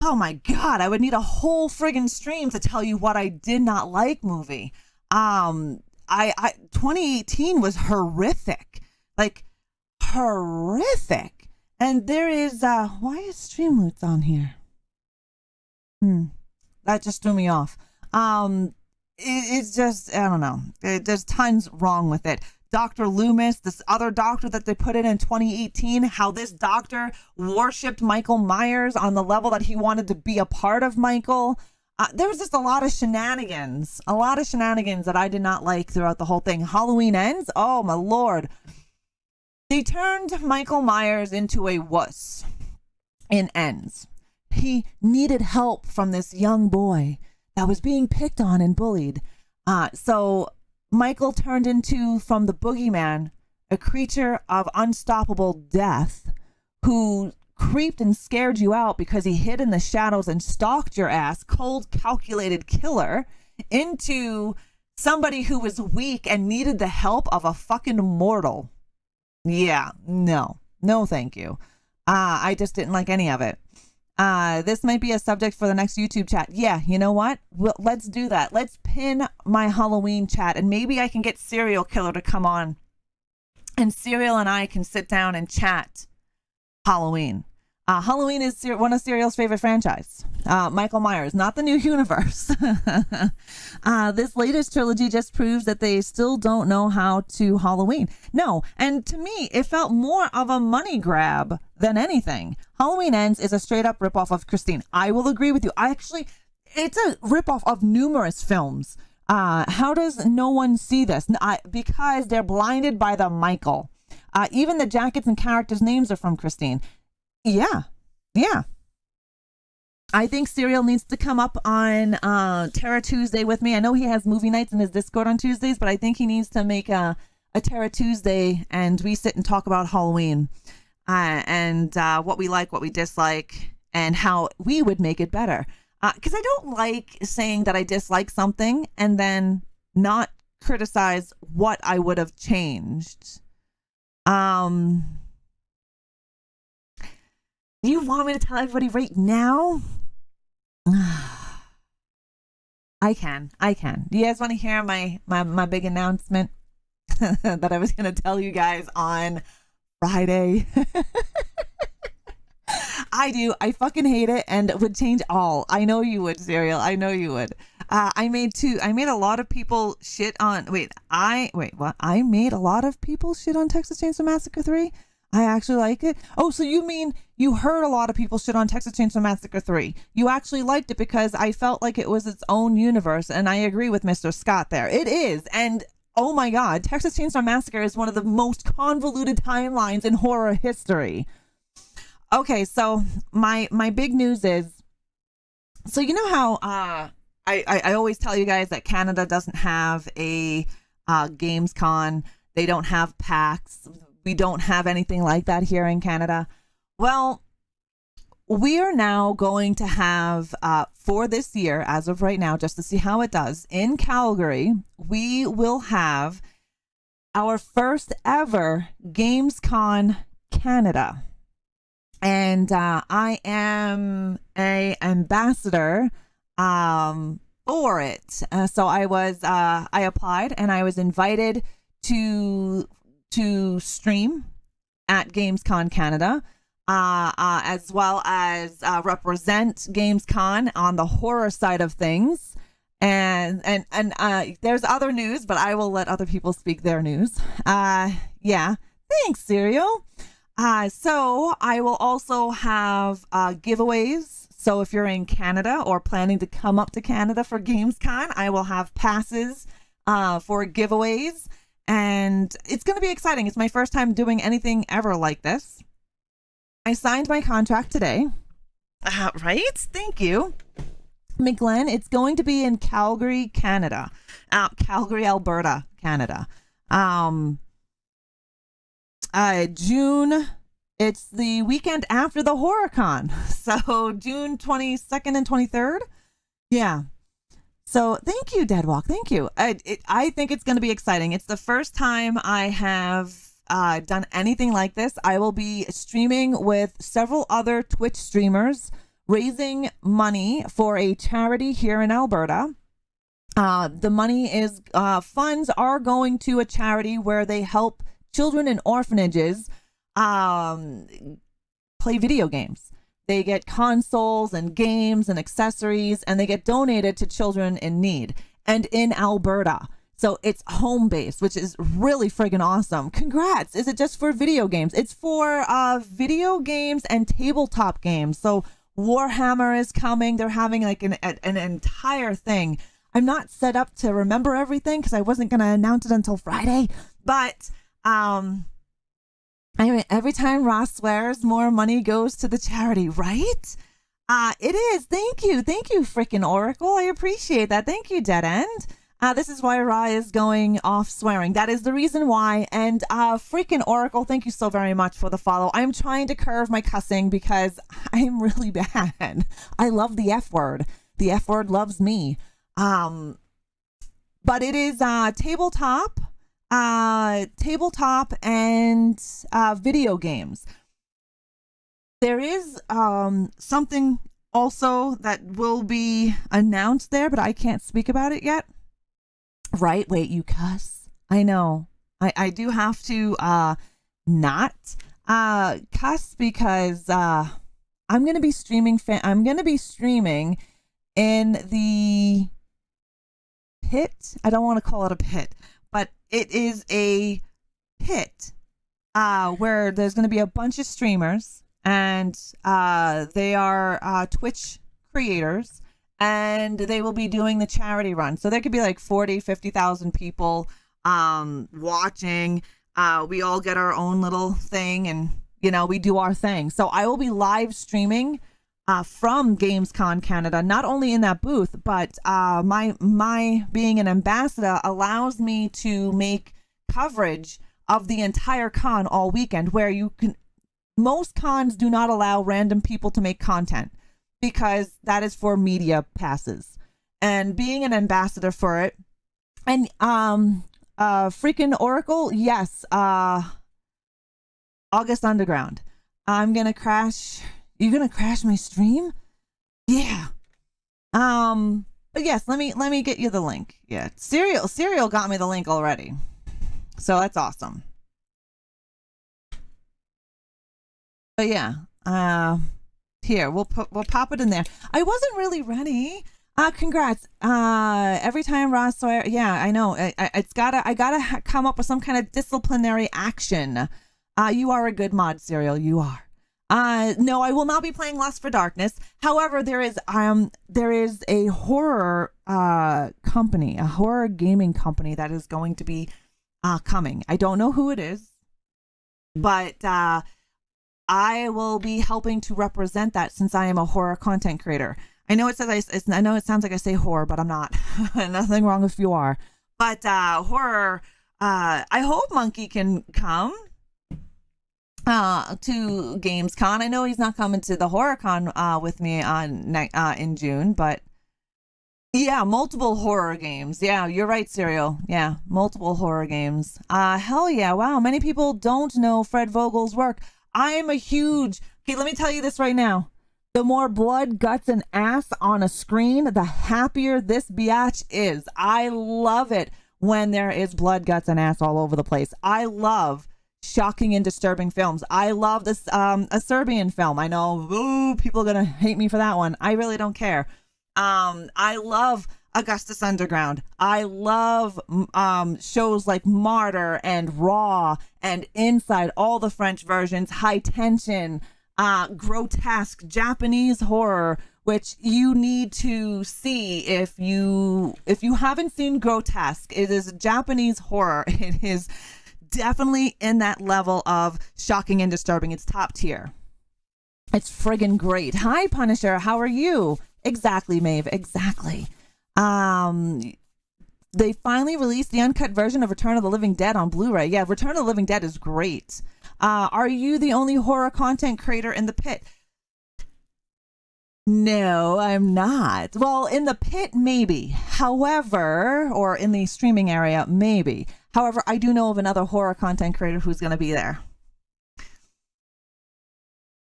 S1: Oh my God, I would need a whole friggin' stream to tell you what I did not like movie. 2018 was horrific. Like horrific. And there is, why is Streamloots on here? That just threw me off. It's just, I don't know. There's tons wrong with it. Dr. Loomis, this other doctor that they put in 2018, how this doctor worshipped Michael Myers on the level that he wanted to be a part of Michael. There was just a lot of shenanigans that I did not like throughout the whole thing. Halloween Ends, oh my Lord. They turned Michael Myers into a wuss in Ends. He needed help from this young boy that was being picked on and bullied. So Michael turned into, from the boogeyman, a creature of unstoppable death who creeped and scared you out because he hid in the shadows and stalked your ass, cold, calculated killer, into somebody who was weak and needed the help of a fucking mortal. Yeah, no, thank you. I just didn't like any of it. This might be a subject for the next YouTube chat. Yeah, you know what? Let's do that. Let's pin my Halloween chat and maybe I can get Serial Killer to come on and Serial and I can sit down and chat Halloween. Halloween is one of Serial's favorite franchise. Michael Myers, not the new universe. This latest trilogy just proves that they still don't know how to Halloween. No, and to me, it felt more of a money grab than anything. Halloween Ends is a straight up ripoff of Christine. I will agree with you. It's a ripoff of numerous films. How does no one see this? Because they're blinded by the Michael. Even the jackets and characters' names are from Christine. Yeah. I think Serial needs to come up on Terror Tuesday with me. I know he has movie nights in his Discord on Tuesdays, but I think he needs to make a Terror Tuesday and we sit and talk about Halloween and what we like, what we dislike, and how we would make it better. Because I don't like saying that I dislike something and then not criticize what I would have changed. You want me to tell everybody right now? I can. Do you guys want to hear my big announcement that I was going to tell you guys on Friday? I do. I fucking hate it and would change all. I know you would, Serial. I know you would. I made a lot of people shit on. I made a lot of people shit on Texas Chainsaw Massacre 3. I actually like it. Oh, so you mean you heard a lot of people shit on Texas Chainsaw Massacre 3. You actually liked it because I felt like it was its own universe, and I agree with Mr. Scott there. It is, and oh my God, Texas Chainsaw Massacre is one of the most convoluted timelines in horror history. Okay, so my big news is, so you know how I always tell you guys that Canada doesn't have a Gamescom, they don't have PAX. We don't have anything like that here in Canada. Well, we are now going to have, for this year, as of right now, just to see how it does, in Calgary, we will have our first ever GamesCon Canada. And I am a ambassador for it. So I applied and I was invited to stream at GamesCon Canada, as well as represent GamesCon on the horror side of things. And there's other news, but I will let other people speak their news. Yeah, thanks, Serial. So I will also have giveaways. So if you're in Canada or planning to come up to Canada for GamesCon, I will have passes for giveaways. And it's going to be exciting. It's my first time doing anything ever like this. I signed my contract today. Right? Thank you. McGlenn, it's going to be in Calgary, Canada. Calgary, Alberta, Canada. June, it's the weekend after the HorrorCon. So June 22nd and 23rd. Yeah. So thank you, Deadwalk. Thank you. I think it's going to be exciting. It's the first time I have done anything like this. I will be streaming with several other Twitch streamers, raising money for a charity here in Alberta. The money is, funds are going to a charity where they help children in orphanages play video games. They get consoles and games and accessories, and they get donated to children in need and in Alberta. So it's home based, which is really friggin' awesome. Congrats. Is it just for video games? It's for video games and tabletop games. So Warhammer is coming. They're having like an entire thing. I'm not set up to remember everything because I wasn't going to announce it until Friday. But anyway, every time Ross swears, more money goes to the charity, right? It is. Thank you. Thank you, freaking Oracle. I appreciate that. Thank you, Dead End. This is why Ra is going off swearing. That is the reason why. And freaking Oracle, thank you so very much for the follow. I'm trying to curve my cussing because I'm really bad. I love the F word. The F word loves me. But it is tabletop and video games. There is something also that will be announced there, but I can't speak about it yet. Right? Wait, you cuss? I know. I do have to not cuss because I'm gonna be streaming. I'm gonna be streaming in the pit. I don't want to call it a pit, but it is a pit where there's going to be a bunch of streamers, and they are Twitch creators, and they will be doing the charity run. So there could be like 50,000 people watching. We all get our own little thing, and we do our thing. So I will be live streaming from GamesCon Canada, not only in that booth, but my being an ambassador allows me to make coverage of the entire con all weekend, where most cons do not allow random people to make content because that is for media passes. And being an ambassador for it, and freaking Oracle, yes, August Underground. I'm gonna crash. You're gonna crash my stream? Yeah. But yes, let me get you the link. Yeah. Serial got me the link already. So that's awesome. But yeah, here, we'll pop it in there. I wasn't really ready. Congrats. Every time Ross swear, yeah, I know. I gotta come up with some kind of disciplinary action. You are a good mod, Serial. You are. No, I will not be playing Lust for Darkness. However, there is a horror company, a horror gaming company that is going to be coming. I don't know who it is, but I will be helping to represent that since I am a horror content creator. I know it sounds like I say horror, but I'm not. Nothing wrong if you are. But horror. I hope Monkey can come. to Gamescom. I know he's not coming to the HorrorCon with me on in June, but yeah, multiple horror games. Yeah, you're right, Serial. Yeah, multiple horror games. Hell yeah. Wow, many people don't know Fred Vogel's work. I am a huge... Okay, let me tell you this right now. The more blood, guts, and ass on a screen, the happier this biatch is. I love it when there is blood, guts, and ass all over the place. I love shocking and disturbing films. I love this a Serbian film. I know, ooh, people are gonna hate me for that one. I really don't care. I love Augustus Underground. I love shows like Martyr and Raw and Inside, all the French versions, High Tension, grotesque Japanese horror, which you need to see if you haven't seen Grotesque. It is Japanese horror. It is definitely in that level of shocking and disturbing. It's top tier. It's friggin' great. Hi, Punisher. How are you? Exactly, Maeve. Exactly. They finally released the uncut version of Return of the Living Dead on Blu-ray. Yeah, Return of the Living Dead is great. Are you the only horror content creator in the pit? No, I'm not. Well, in the pit, maybe. However, or in the streaming area, maybe. However, I do know of another horror content creator who's going to be there.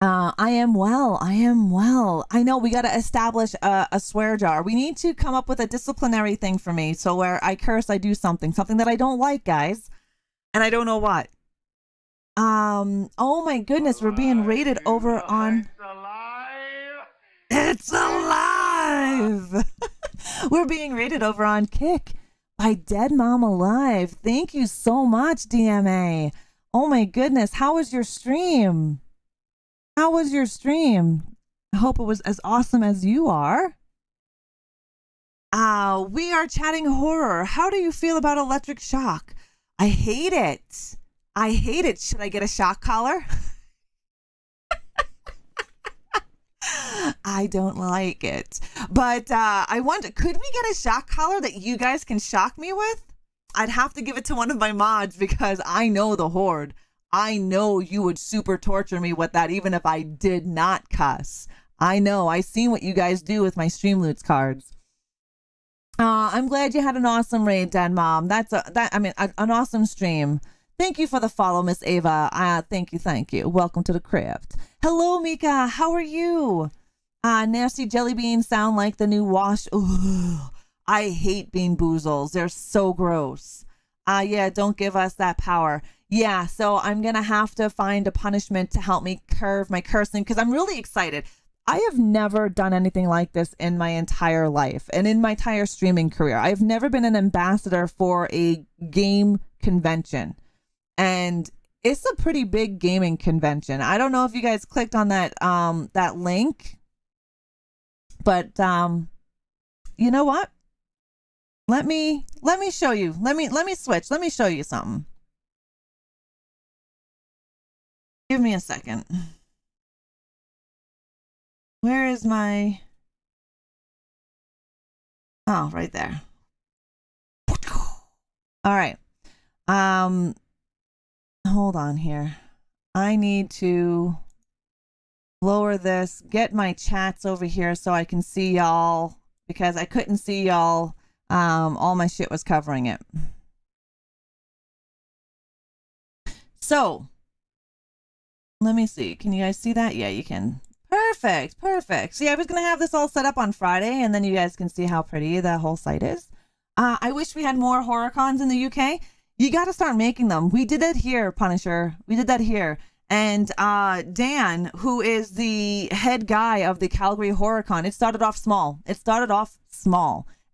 S1: I am well. I am well. I know we got to establish a swear jar. We need to come up with a disciplinary thing for me. So where I curse, I do something that I don't like, guys. And I don't know what. Oh my goodness. We're being rated over on... It's alive. We're being rated over on Kick by Dead Mom Alive. Thank you so much, DMA. Oh my goodness. How was your stream? How was your stream? I hope it was as awesome as you are. We are chatting horror. How do you feel about electric shock? I hate it. I hate it. Should I get a shock collar? I don't like it. But I wonder, could we get a shock collar that you guys can shock me with? I'd have to give it to one of my mods because I know the Horde. I know you would super torture me with that even if I did not cuss. I know. I seen what you guys do with my Streamloots cards. I'm glad you had an awesome raid, Dead Mom. An awesome stream. Thank you for the follow, Miss Ava. Thank you. Welcome to the crypt. Hello, Mika. How are you? Nasty jelly beans sound like the new wash. Ooh, I hate bean boozles. They're so gross. Yeah, don't give us that power. Yeah, so I'm going to have to find a punishment to help me curve my cursing because I'm really excited. I have never done anything like this in my entire life and in my entire streaming career. I've never been an ambassador for a game convention. And it's a pretty big gaming convention. I don't know if you guys clicked on that that link. But you know what? Let me show you. Let me switch. Let me show you something. Give me a second. Where is my... Oh, right there. All right. Hold on here. I need to lower this, get my chats over here so I can see y'all because I couldn't see y'all. All my shit was covering it. So, let me see. Can you guys see that? Yeah, you can. Perfect. See, I was going to have this all set up on Friday, and then you guys can see how pretty the whole site is. I wish we had more horror cons in the UK. You got to start making them. We did that here, Punisher. We did that here. And Dan, who is the head guy of the Calgary Horror Con, it started off small.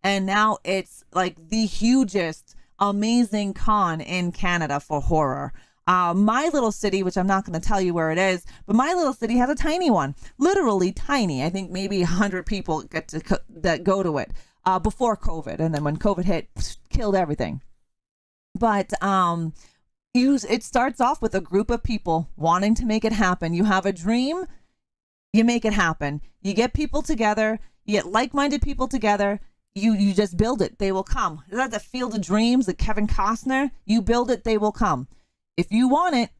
S1: And now it's like the hugest, amazing con in Canada for horror. My little city, which I'm not going to tell you where it is, but my little city has a tiny one, literally tiny. I think maybe 100 people that go to it before COVID. And then when COVID hit, killed everything. But it starts off with a group of people wanting to make it happen. You have a dream, you make it happen. You get people together, you get like-minded people together, you just build it, they will come. Is that the Field of Dreams, the Kevin Costner? You build it, they will come. If you want it,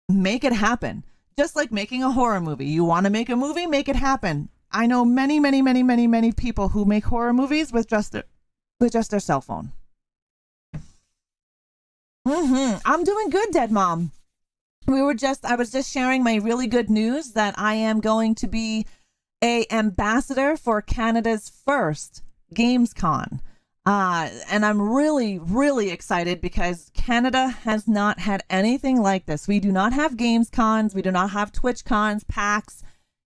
S1: make it happen. Just like making a horror movie. You want to make a movie, make it happen. I know many, many, many, many, many people who make horror movies with just their cell phone. I'm doing good, Dead Mom. I was just sharing my really good news that I am going to be a ambassador for Canada's first GamesCon. And I'm really, really excited because Canada has not had anything like this. We do not have GamesCons. We do not have TwitchCons, PAX,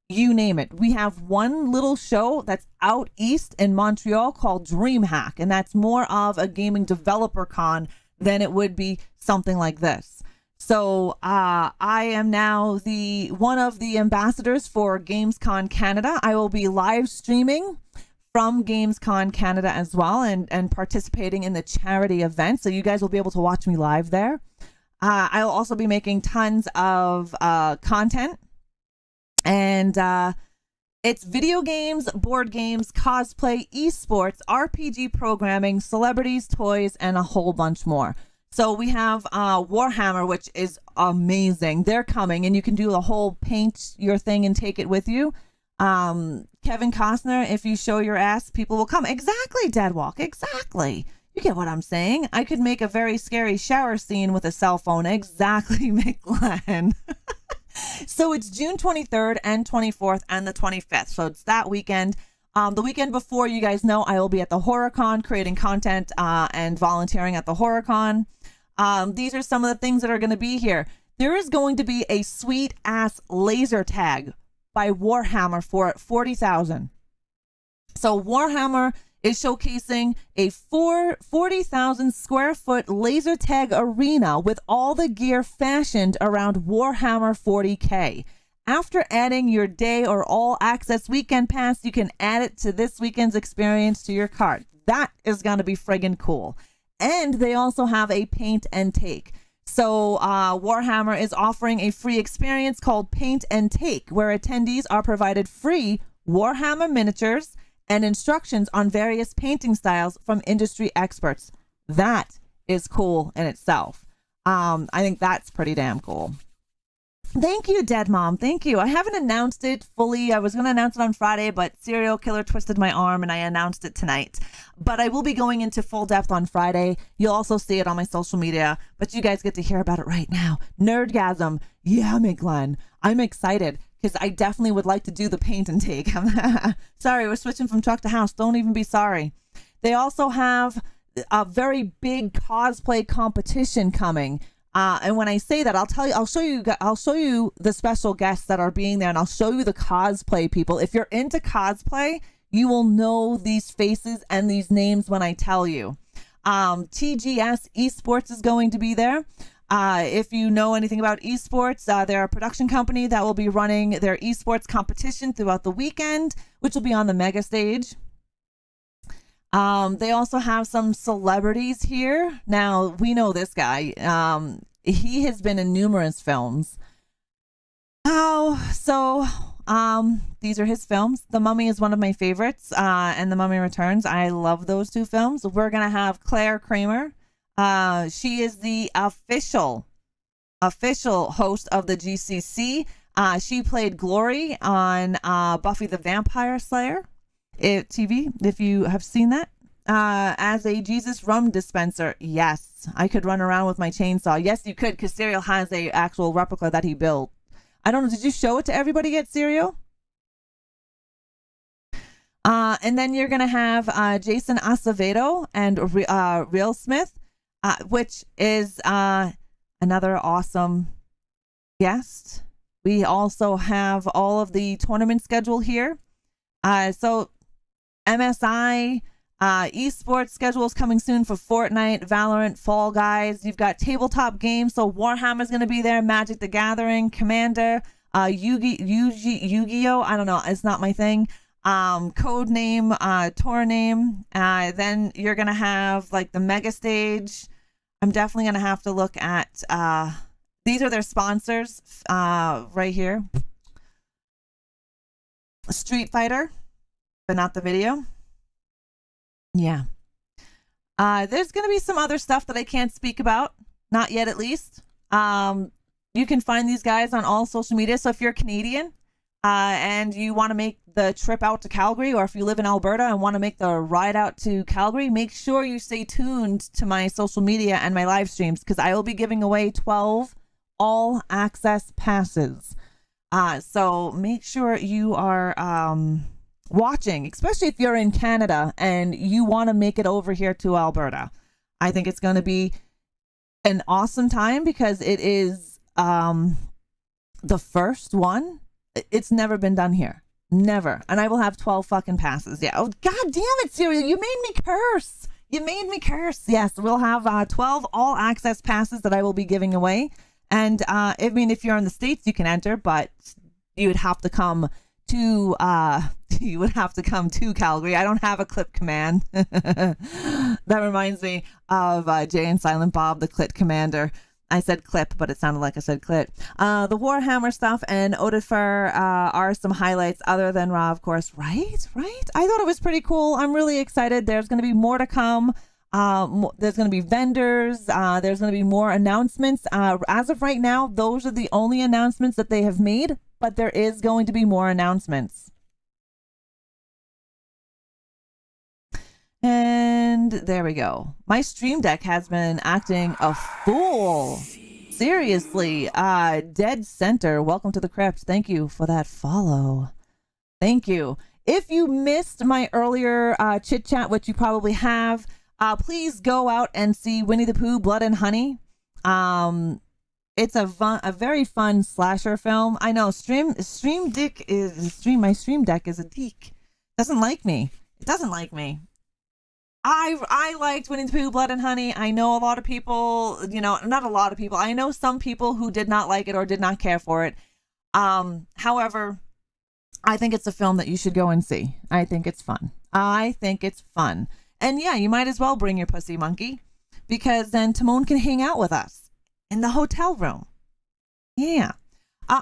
S1: you name it. We have one little show that's out east in Montreal called DreamHack, and that's more of a gaming developer con than it would be something like this. So I am now one of the ambassadors for GamesCon Canada. I will be live streaming from GamesCon Canada as well, and participating in the charity event. So you guys will be able to watch me live there. I'll also be making tons of content, and it's video games, board games, cosplay, esports, RPG programming, celebrities, toys, and a whole bunch more. So we have Warhammer, which is amazing. They're coming, and you can do the whole paint your thing and take it with you. Kevin Costner, if you show your ass, people will come. Exactly, Deadwalk. Exactly. You get what I'm saying? I could make a very scary shower scene with a cell phone. Exactly, McGlenn. So it's June 23rd and 24th and the 25th. So it's that weekend. The weekend before, you guys know, I will be at the HorrorCon creating content and volunteering at the HorrorCon. These are some of the things that are going to be here. There is going to be a sweet ass laser tag by Warhammer for 40,000. So Warhammer is showcasing a 40,000 square foot laser tag arena with all the gear fashioned around Warhammer 40K. After adding your day or all access weekend pass, you can add it to this weekend's experience to your cart. That is going to be friggin' cool. And they also have a paint and take. So Warhammer is offering a free experience called Paint and Take, where attendees are provided free Warhammer miniatures and instructions on various painting styles from industry experts. That is cool in itself. I think that's pretty damn cool. Thank you, Dead Mom. Thank you. I haven't announced it fully. I was going to announce it on Friday, but serial killer twisted my arm and I announced it tonight. But I will be going into full depth on Friday. You'll also see it on my social media, but you guys get to hear about it right now. Nerdgasm. Yeah, McGlenn. I'm excited because I definitely would like to do the paint and take. Sorry, we're switching from truck to house. Don't even be sorry. They also have a very big cosplay competition coming. And when I say that, I'll show you the special guests that are being there, and I'll show you the cosplay people. If you're into cosplay, you will know these faces and these names when I tell you. TGS Esports is going to be there. If you know anything about esports, they're a production company that will be running their esports competition throughout the weekend, which will be on the mega stage. They also have some celebrities here. Now, we know this guy. He has been in numerous films. These are his films. The Mummy is one of my favorites, and The Mummy Returns. I love those two films. We're going to have Claire Kramer. She is the official host of the GCC. She played Glory on Buffy the Vampire Slayer TV, if you have seen that. As a Jesus rum dispenser. Yes, I could run around with my chainsaw. Yes, you could, because Serial has a actual replica that he built. I don't know, did you show it to everybody at Serial? And then you're going to have Jason Acevedo and Real Smith, which is another awesome guest. We also have all of the tournament schedule here. So MSI, esports schedules coming soon for Fortnite, Valorant, Fall Guys. You've got tabletop games, so Warhammer's going to be there, Magic the Gathering, Commander, Yu-Gi-Oh! I don't know, it's not my thing. Code name, tour name. Then you're going to have like the mega stage. I'm definitely going to have to look at, these are their sponsors right here. Street Fighter, but not the video. Yeah. There's going to be some other stuff that I can't speak about. Not yet, at least. You can find these guys on all social media. So if you're Canadian and you want to make the trip out to Calgary, or if you live in Alberta and want to make the ride out to Calgary, make sure you stay tuned to my social media and my live streams, because I will be giving away 12 all access passes. So make sure you are watching, especially if you're in Canada and you want to make it over here to Alberta. I think it's going to be an awesome time because it is the first one. It's never been done here. Never. And I will have 12 fucking passes. Yeah. Oh, God damn it, Siri. You made me curse. You made me curse. Yes, we'll have 12 all access passes that I will be giving away. And I mean, if you're in the States, you can enter, but you would have to come to Calgary. I don't have a clip command. That reminds me of Jay and Silent Bob, the clit commander. I said clip, but it sounded like I said clit. The Warhammer stuff and HORDE are some highlights other than Raw, of course. Right? I thought it was pretty cool. I'm really excited. There's going to be more to come. There's going to be vendors. There's going to be more announcements. As of right now, those are the only announcements that they have made, but there is going to be more announcements. And there we go. My Stream Deck has been acting a fool. Seriously. Dead Center, welcome to the crypt. Thank you for that follow. Thank you. If you missed my earlier chit chat, which you probably have, please go out and see Winnie the Pooh, Blood and Honey. It's a very fun slasher film. I know my Stream Deck is a deek. Doesn't like me. It doesn't like me. I liked Winnie the Pooh, Blood and Honey. I know a lot of people, not a lot of people. I know some people who did not like it or did not care for it. However, I think it's a film that you should go and see. I think it's fun. And yeah, you might as well bring your pussy monkey, because then Timon can hang out with us in the hotel room. Yeah.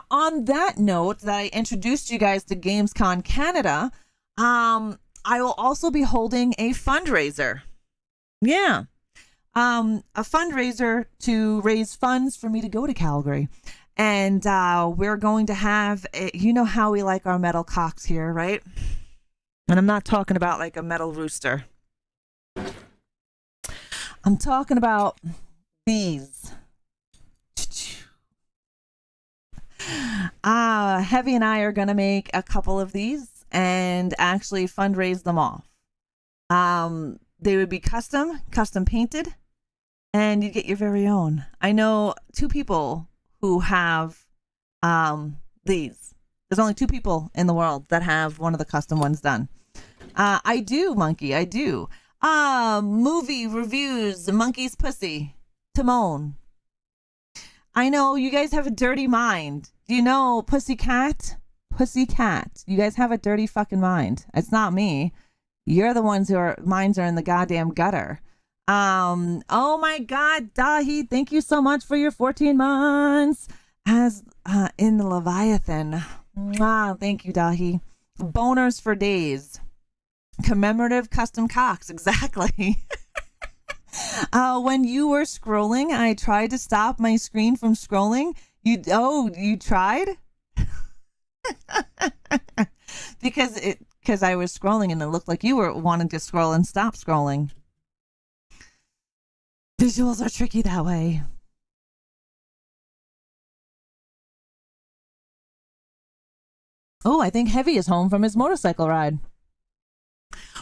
S1: On that note, that I introduced you guys to Gamescom Canada, I will also be holding a fundraiser. Yeah. A fundraiser to raise funds for me to go to Calgary. And we're going to have, you know how we like our metal cocks here, right? And I'm not talking about like a metal rooster. I'm talking about these. Heavy and I are going to make a couple of these and actually fundraise them off. They would be custom painted, and you get your very own. I know 2 people who have these. There's only 2 people in the world that have one of the custom ones done. I do, Monkey, I do. Movie reviews, Monkey's Pussy, Timon. I know you guys have a dirty mind. Do you know Pussycat? You guys have a dirty fucking mind. It's not me. You're the ones minds are in the goddamn gutter. Oh my God, Dahi, thank you so much for your 14 months as in the Leviathan. Thank you, Dahi. Boners for days. Commemorative custom cocks, exactly. When you were scrolling, I tried to stop my screen from scrolling. You tried? because I was scrolling and it looked like you were wanting to scroll and stop scrolling. Visuals are tricky that way. Oh, I think Heavy is home from his motorcycle ride.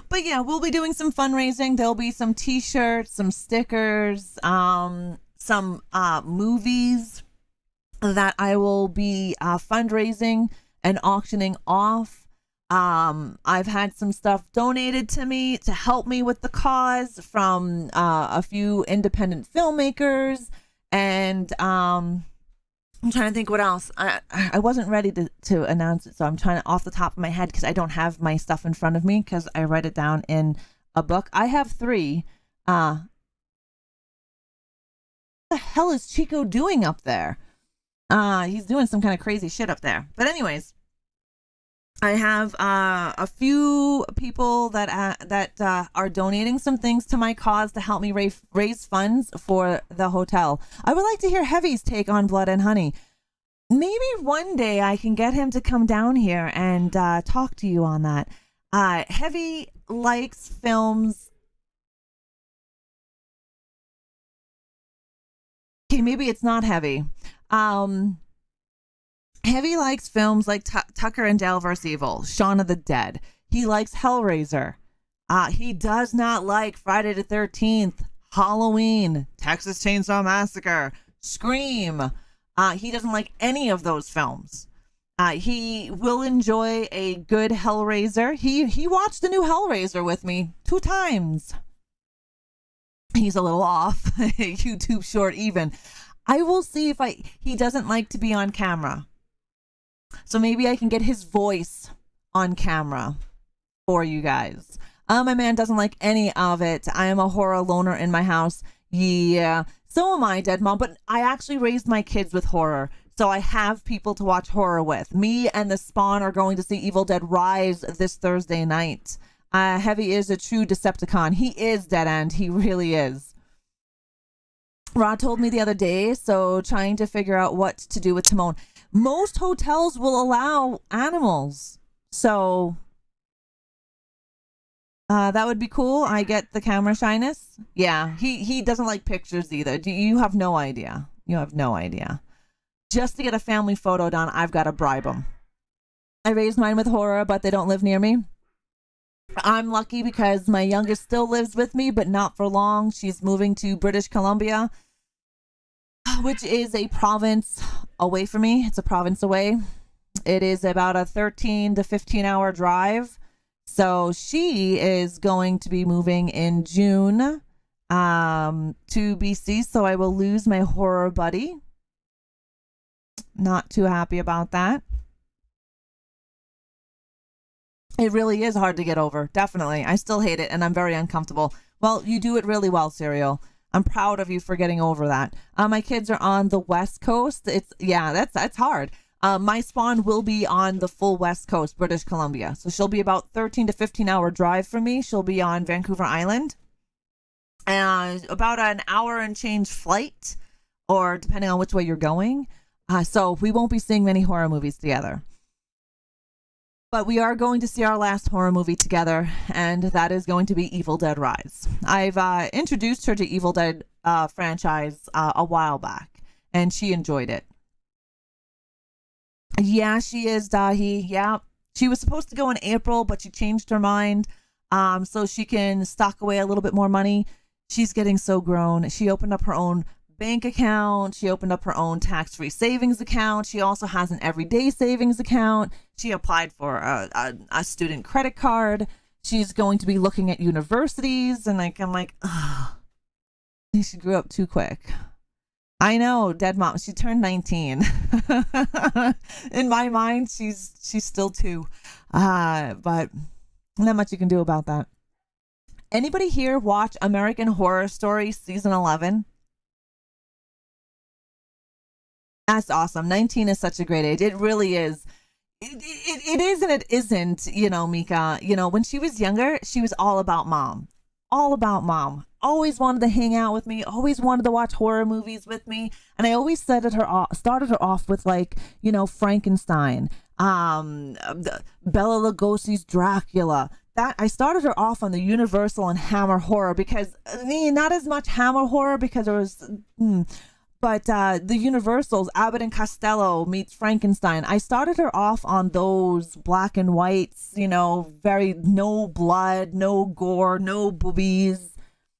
S1: But yeah, we'll be doing some fundraising. There'll be some t-shirts, some stickers, some movies that I will be fundraising and auctioning off. I've had some stuff donated to me to help me with the cause from a few independent filmmakers, and I'm trying to think what else. I wasn't ready to announce it, so I'm trying to off the top of my head, because I don't have my stuff in front of me because I write it down in a book. I have 3. What the hell is Chico doing up there? He's doing some kind of crazy shit up there. But anyways, I have a few people that are donating some things to my cause to help me raise funds for the hotel. I would like to hear Heavy's take on Blood and Honey. Maybe one day I can get him to come down here and talk to you on that. Heavy likes films. Okay, maybe it's not Heavy. Heavy likes films like Tucker and Dale vs. Evil, Shaun of the Dead. He likes Hellraiser. He does not like Friday the 13th, Halloween, Texas Chainsaw Massacre, Scream. He doesn't like any of those films. He will enjoy a good Hellraiser. He watched the new Hellraiser with me 2 times. He's a little off. YouTube short even. I will see if he doesn't like to be on camera. So maybe I can get his voice on camera for you guys. My man doesn't like any of it. I am a horror loner in my house. Yeah. So am I, Dead Mom. But I actually raised my kids with horror. So I have people to watch horror with. Me and the Spawn are going to see Evil Dead Rise this Thursday night. Heavy is a true Decepticon. He is Dead End. He really is. Rod told me the other day, so trying to figure out what to do with Timon. Most hotels will allow animals, so that would be cool. I get the camera shyness. Yeah, he doesn't like pictures either. You have no idea. You have no idea. Just to get a family photo done, I've got to bribe them. I raised mine with horror, but they don't live near me. I'm lucky because my youngest still lives with me, but not for long. She's moving to British Columbia, which is a province away from me. It's a province away. It is about a 13 to 15 hour drive. So she is going to be moving in June to BC. So I will lose my horror buddy. Not too happy about that. It really is hard to get over. Definitely. I still hate it and I'm very uncomfortable. Well, you do it really well, Serial. I'm proud of you for getting over that. My kids are on the West Coast. That's hard. My Spawn will be on the full West Coast, British Columbia. So she'll be about 13 to 15 hour drive from me. She'll be on Vancouver Island. And about an hour and change flight, or depending on which way you're going. So we won't be seeing many horror movies together. But we are going to see our last horror movie together, and that is going to be Evil Dead Rise. I've introduced her to Evil Dead franchise a while back, and she enjoyed it. Yeah, she is, Dahi. Yeah. She was supposed to go in April, but she changed her mind so she can stock away a little bit more money. She's getting so grown. She opened up her own bank account. She opened up her own tax-free savings account. She also has an everyday savings account. She applied for a student credit card. She's going to be looking at universities, and I'm like, ugh, she grew up too quick. I know, Dead Mom. She turned 19. In my mind, she's still 2, but not much you can do about that. Anybody here watch American Horror Story season 11? That's awesome. 19 is such a great age. It really is. It is and it isn't, Mika. When she was younger, she was all about mom. All about mom. Always wanted to hang out with me. Always wanted to watch horror movies with me. And I always started her off with Frankenstein, Bela Lugosi's Dracula. That I started her off on the Universal and Hammer horror because not as much Hammer horror because it was. But the Universals, Abbott and Costello meets Frankenstein. I started her off on those black and whites, very no blood, no gore, no boobies.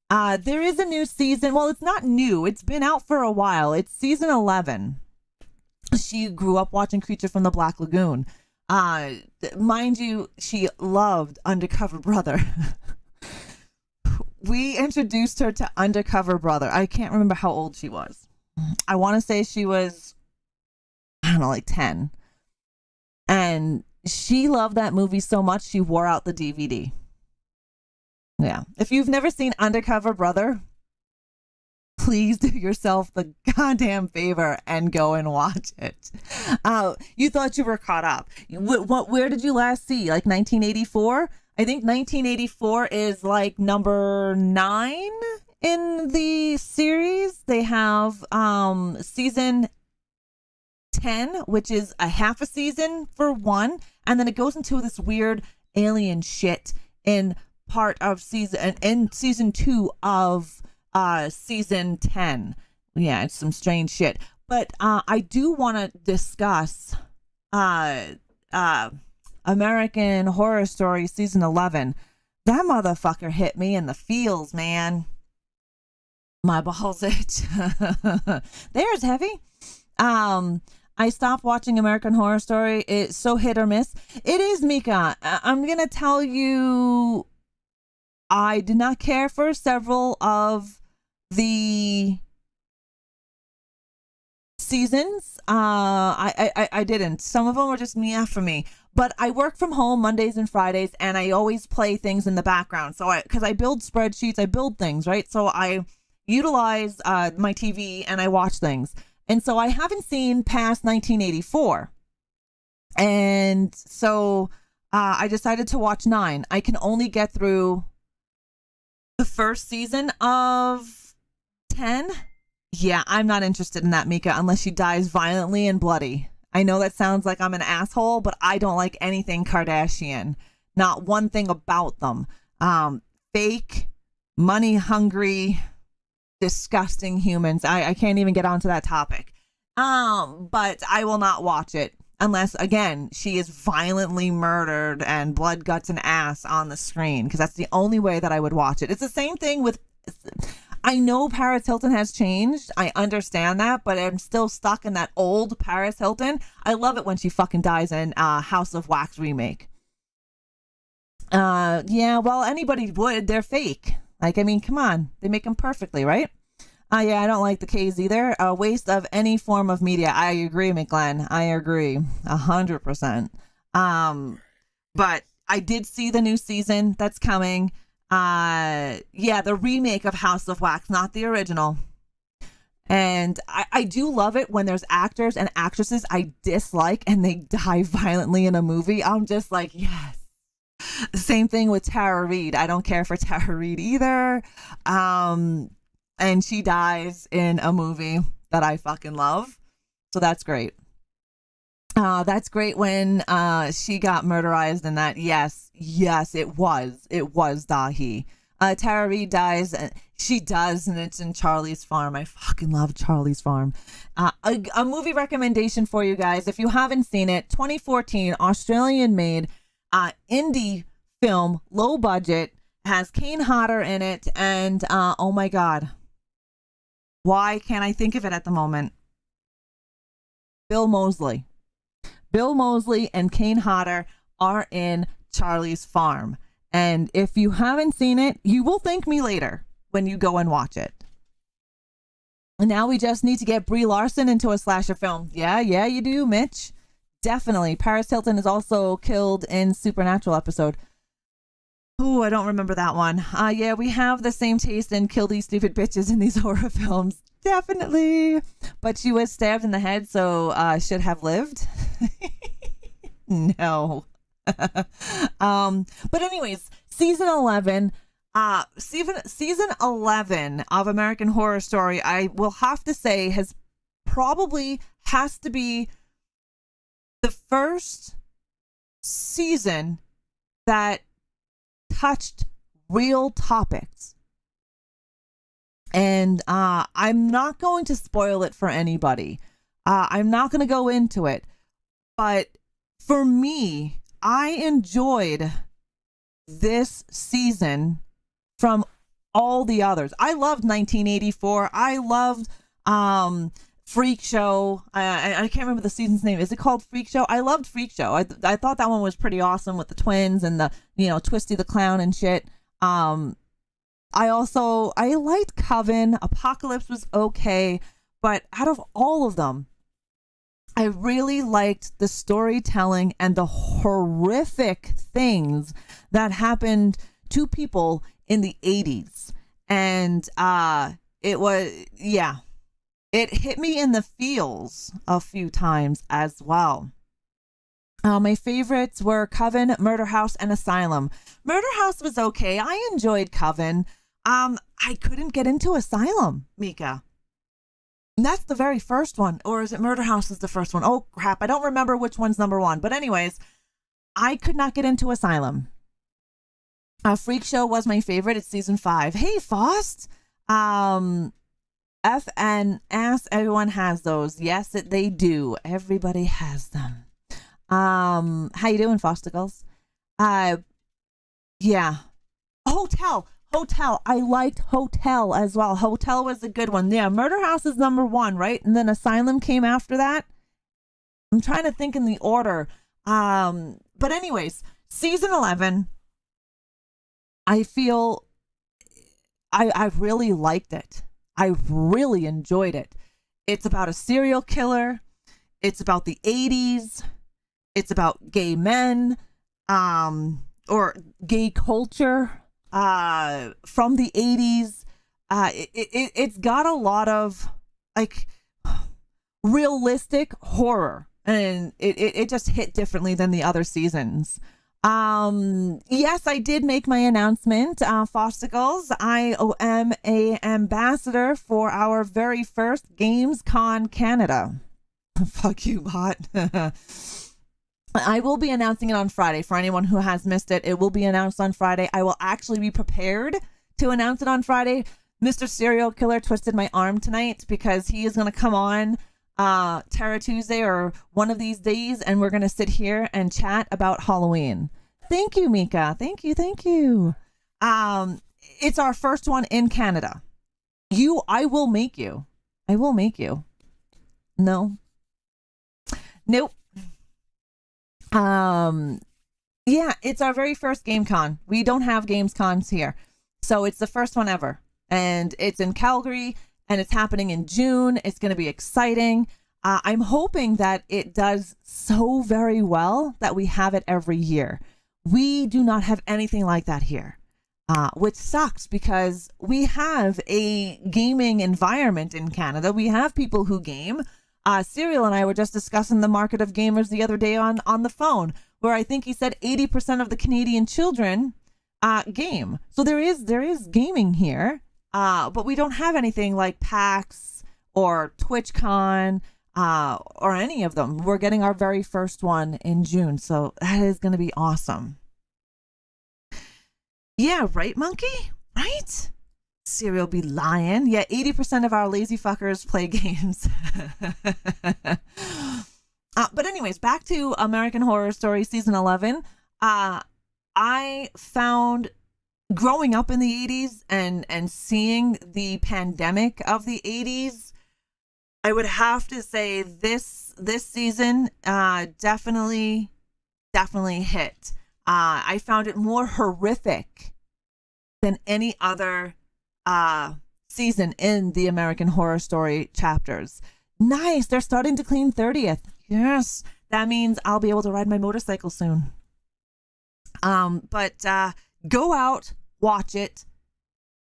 S1: There is a new season. Well, it's not new. It's been out for a while. It's season 11. She grew up watching Creature from the Black Lagoon. Mind you, she loved Undercover Brother. We introduced her to Undercover Brother. I can't remember how old she was. I want to say she was, 10. And she loved that movie so much, she wore out the DVD. Yeah. If you've never seen Undercover Brother, please do yourself the goddamn favor and go and watch it. You thought you were caught up. Where did you last see? Like 1984? I think 1984 is like number 9 in the series. They have season 10, which is a half a season for one, and then it goes into this weird alien shit in part of season 2 of season 10. Yeah, it's some strange shit. But I do want to discuss American Horror Story season 11. That motherfucker hit me in the feels, man. My balls itch. There's heavy. I stopped watching American Horror Story. It's so hit or miss. It is, Mika. I'm going to tell you, I did not care for several of the seasons. I didn't. Some of them were just meh for me. But I work from home Mondays and Fridays, and I always play things in the background. So because I build spreadsheets, I build things, right? So I utilize my TV and I watch things. And so I haven't seen past 1984. And so I decided to watch 9. I can only get through the first season of 10. Yeah, I'm not interested in that, Mika, unless she dies violently and bloody. I know that sounds like I'm an asshole, but I don't like anything Kardashian. Not one thing about them. Fake, money hungry, disgusting humans. I can't even get onto that topic. But I will not watch it unless, again, she is violently murdered and blood, guts, and ass on the screen, because that's the only way that I would watch it. It's the same thing with, I know Paris Hilton has changed. I understand that, but I'm still stuck in that old Paris Hilton. I love it when she fucking dies in House of Wax remake. Yeah, well, anybody would. They're fake. Like, I mean, come on. They make them perfectly, right? Yeah, I don't like the K's either. A waste of any form of media. I agree, McGlenn. I agree 100%. But I did see the new season that's coming. Yeah, the remake of House of Wax, not the original. And I do love it when there's actors and actresses I dislike and they die violently in a movie. I'm just like, yes. Same thing with Tara Reid. I don't care for Tara Reid either. And she dies in a movie that I fucking love. So that's great. That's great when she got murderized in that. Yes, it was Dahi. Tara Reid dies. She does, and it's in Charlie's Farm. I fucking love Charlie's Farm. A movie recommendation for you guys. If you haven't seen it, 2014, Australian-made indie film, low budget, has Kane Hodder in it, and oh my god, why can't I think of it at the moment? Bill Moseley and Kane Hodder are in Charlie's Farm, and if you haven't seen it, you will thank me later when you go and watch it. And now we just need to get Brie Larson into a slasher film. Yeah, you do, Mitch. Definitely. Paris Hilton is also killed in Supernatural episode. Ooh, I don't remember that one. Yeah, we have the same taste in kill these stupid bitches in these horror films. Definitely. But she was stabbed in the head, so should have lived. No. But anyways, season 11 of American Horror Story, I will have to say, has to be the first season that touched real topics. And I'm not going to spoil it for anybody. I'm not going to go into it. But for me, I enjoyed this season from all the others. I loved 1984. I loved Freak Show. I can't remember the season's name. Is it called Freak Show? I loved Freak Show. I thought that one was pretty awesome with the twins and the, Twisty the Clown and shit. I liked Coven. Apocalypse was okay. But out of all of them, I really liked the storytelling and the horrific things that happened to people in the 80s. And it was, yeah, it hit me in the feels a few times as well. My favorites were Coven, Murder House, and Asylum. Murder House was okay. I enjoyed Coven. I couldn't get into Asylum, Mika. That's the very first one. Or is it Murder House is the first one? Oh, crap. I don't remember which one's number one. But anyways, I could not get into Asylum. Freak Show was my favorite. It's season 5. Hey, Faust. F and ass, everyone has those. Yes, they do. Everybody has them. How you doing, Fosticles? Yeah. Hotel. I liked Hotel as well. Hotel was a good one. Yeah, Murder House is number 1, right? And then Asylum came after that. I'm trying to think in the order. But anyways, season 11, I feel I really liked it. I really enjoyed it. It's about a serial killer. It's about the 80s. It's about gay men, or gay culture, from the 80s. It's got a lot of like realistic horror, and it just hit differently than the other seasons. Yes, I did make my announcement, Fosticles. I am a ambassador for our very first GamesCon Canada. Fuck you, bot. I will be announcing it on Friday. For anyone who has missed it, it will be announced on Friday. I will actually be prepared to announce it on Friday. Mr. Serial Killer twisted my arm tonight because he is going to come on Terror Tuesday or one of these days, and we're going to sit here and chat about Halloween. Thank you, Mika. Thank you. It's our first one in Canada. I will make you. No. Nope. Yeah, it's our very first GameCon. We don't have GamesCons here. So it's the first one ever. And it's in Calgary, and it's happening in June. It's going to be exciting. I'm hoping that it does so very well that we have it every year. We do not have anything like that here, which sucks because we have a gaming environment in Canada. We have people who game. Serial and I were just discussing the market of gamers the other day on the phone, where I think he said 80% of the Canadian children game. So there is gaming here, but we don't have anything like PAX or TwitchCon or any of them. We're getting our very first one in June, so that is going to be awesome. Yeah, right, Monkey? Right? Serial be lying. Yeah, 80% of our lazy fuckers play games. But anyways, back to American Horror Story season 11. I found growing up in the 80s and seeing the pandemic of the 80s, I would have to say this season definitely hit. I found it more horrific than any other season in the American Horror Story chapters. Nice. They're starting to clean 30th. Yes. That means I'll be able to ride my motorcycle soon. But go out, watch it.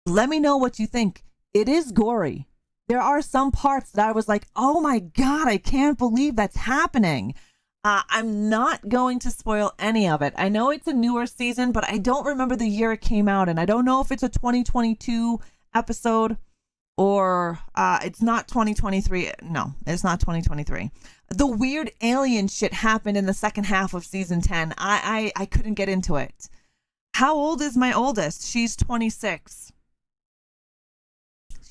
S1: Let me know what you think. It is gory. There are some parts that I was like, oh my God, I can't believe that's happening. I'm not going to spoil any of it. I know it's a newer season, but I don't remember the year it came out. And I don't know if it's a 2022 episode or it's not 2023. No, it's not 2023. The weird alien shit happened in the second half of season 10. I couldn't get into it. How old is my oldest? She's 26.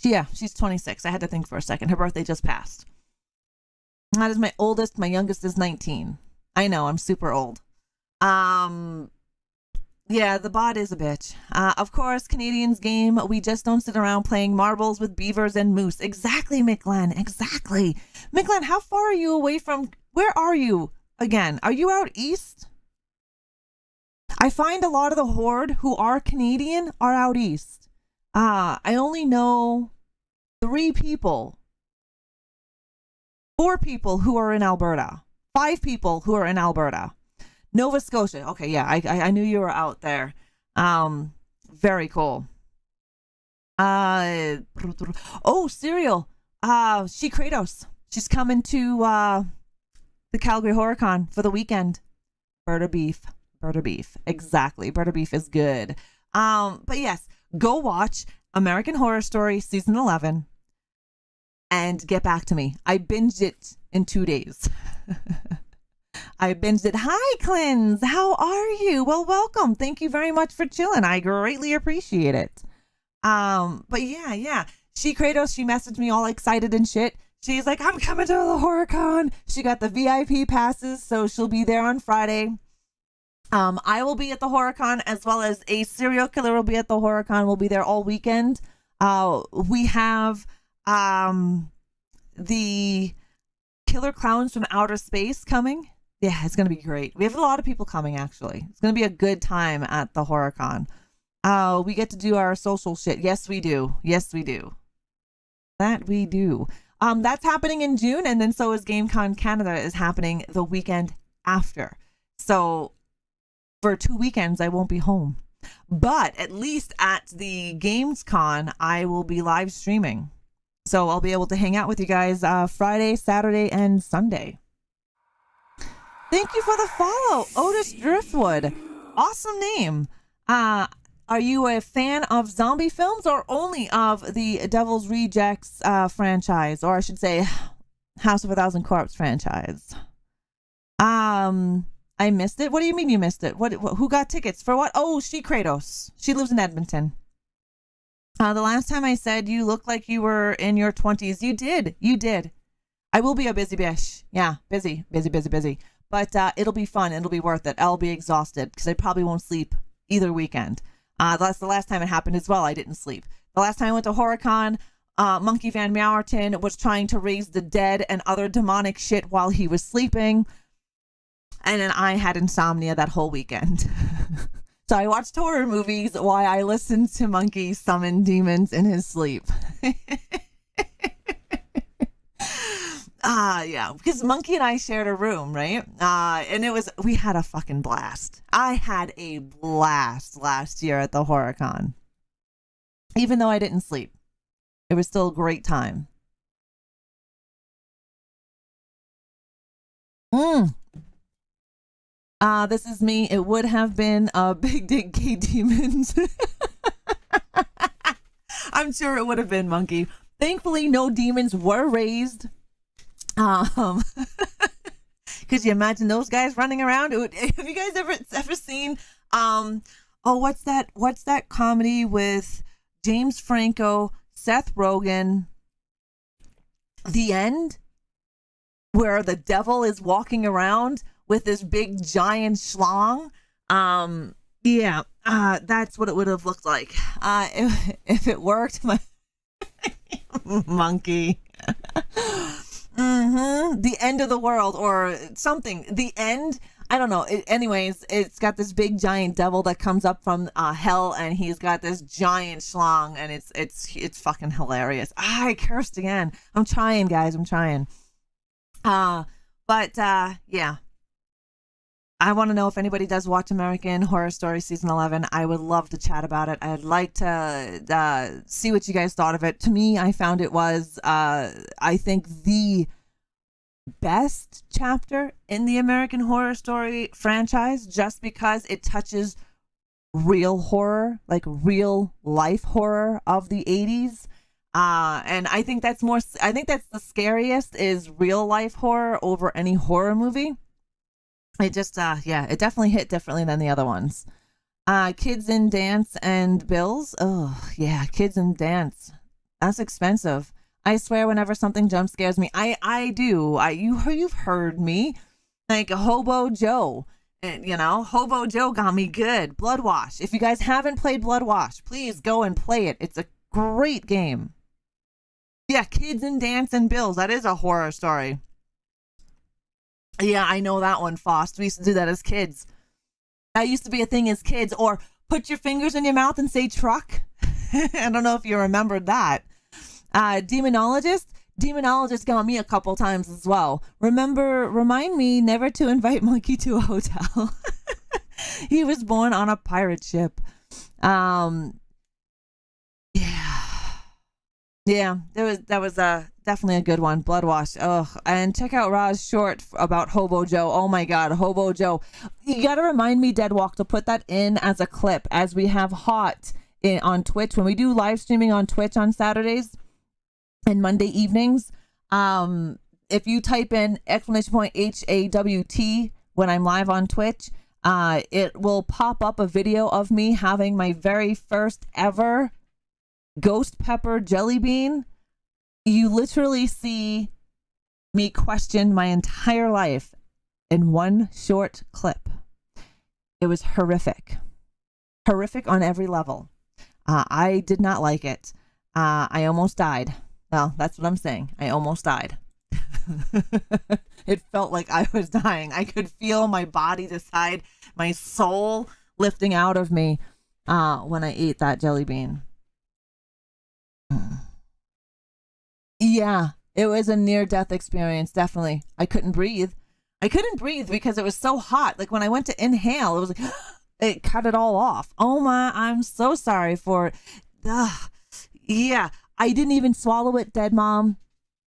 S1: Yeah, she's 26. I had to think for a second. Her birthday just passed. That is my oldest. My youngest is 19. I know, I'm super old. Yeah, the bot is a bitch. Of course, Canadians game. We just don't sit around playing marbles with beavers and moose. Exactly, Micklan. Exactly. Micklan, how far are you away from... Where are you again? Are you out east? I find a lot of the Horde who are Canadian are out east. I only know 4 people who are in Alberta. 5 people who are in Alberta. Nova Scotia. Okay, yeah, I knew you were out there. Very cool. Oh, Serial. She Kratos. She's coming to the Calgary HorrorCon for the weekend. Bird beef. Exactly. Bird beef is good. But yes, go watch American Horror Story season 11 and get back to me. I binged it in 2 days. I binged it. Hi, Clins. How are you? Well, welcome. Thank you very much for chilling. I greatly appreciate it. But yeah. She Kratos, she messaged me all excited and shit. She's like, I'm coming to the HorrorCon. She got the VIP passes, so she'll be there on Friday. I will be at the HorrorCon, as well as a serial killer will be at the HorrorCon. We'll be there all weekend. We have the Killer Clowns from Outer Space coming. Yeah, it's going to be great. We have a lot of people coming, actually. It's going to be a good time at the HorrorCon. We get to do our social shit. Yes, we do. That we do. That's happening in June, and then so is GameCon Canada is happening the weekend after. So for 2 weekends, I won't be home. But at least at the GamesCon, I will be live streaming. So I'll be able to hang out with you guys Friday, Saturday, and Sunday. Thank you for the follow, Otis Driftwood. Awesome name. Are you a fan of zombie films or only of the Devil's Rejects franchise? Or I should say House of a Thousand Corpse franchise. I missed it. What do you mean you missed it? Who got tickets for what? Oh, She Kratos. She lives in Edmonton. The last time I said you looked like you were in your 20s. You did. I will be a busy bish. Yeah, busy. But it'll be fun. It'll be worth it. I'll be exhausted because I probably won't sleep either weekend. That's the last time it happened as well. I didn't sleep. The last time I went to HorrorCon, Monkey Van Meowerton was trying to raise the dead and other demonic shit while he was sleeping. And then I had insomnia that whole weekend. So I watched horror movies while I listened to Monkey summon demons in his sleep. Yeah, because Monkey and I shared a room, right? And we had a fucking blast. I had a blast last year at the HorrorCon. Even though I didn't sleep, it was still a great time. This is me. It would have been a big dick gay demons. I'm sure it would have been, Monkey. Thankfully, no demons were raised. Could you imagine those guys running around? Have you guys ever seen what's that comedy with James Franco, Seth Rogen, The End, where the devil is walking around with this big giant schlong? That's what it would have looked like if it worked. Monkey. The end of the world or something. The end. I don't know. Anyways, it's got this big giant devil that comes up from hell, and he's got this giant schlong, and it's fucking hilarious. I cursed again. I'm trying, guys. I'm trying. Yeah. I want to know if anybody does watch American Horror Story season 11. I would love to chat about it. I'd like to see what you guys thought of it. To me, I found it was, I think, the best chapter in the American Horror Story franchise, just because it touches real horror, like real life horror of the 80s. And I think that's the scariest, is real life horror over any horror movie. It just, it definitely hit differently than the other ones. Kids in Dance and Bills. Oh, yeah, Kids in Dance. That's expensive. I swear whenever something jump scares me, I do. You've heard me. Like Hobo Joe. And, Hobo Joe got me good. Blood Wash. If you guys haven't played Blood Wash, please go and play it. It's a great game. Yeah, Kids in Dance and Bills. That is a horror story. Yeah, I know that one, Fost. We used to do that as kids. That used to be a thing as kids. Or put your fingers in your mouth and say truck. I don't know if you remembered that. Demonologist got me a couple times as well. Remind me never to invite Monkey to a hotel. He was born on a pirate ship. Yeah. Yeah, that was definitely a good one. Blood Wash. Oh, and check out Raj's short about Hobo Joe. Oh my God, Hobo Joe. You gotta remind me, Deadwalk, to put that in as a clip as we have hot on Twitch when we do live streaming on Twitch on Saturdays and Monday evenings. If you type in exclamation point HAWT when I'm live on Twitch, it will pop up a video of me having my very first ever ghost pepper jelly bean. You literally see me question my entire life in one short clip. It was horrific on every level. I did not like it. I almost died. Well, that's what I'm saying. I almost died. It felt like I was dying. I could feel my body decide, my soul lifting out of me when I ate that jelly bean. Yeah, it was a near-death experience, definitely. I couldn't breathe because it was so hot. Like when I went to inhale, it was like, it cut it all off. Oh my, I'm so sorry for it. Yeah, I didn't even swallow it, Dead Mom.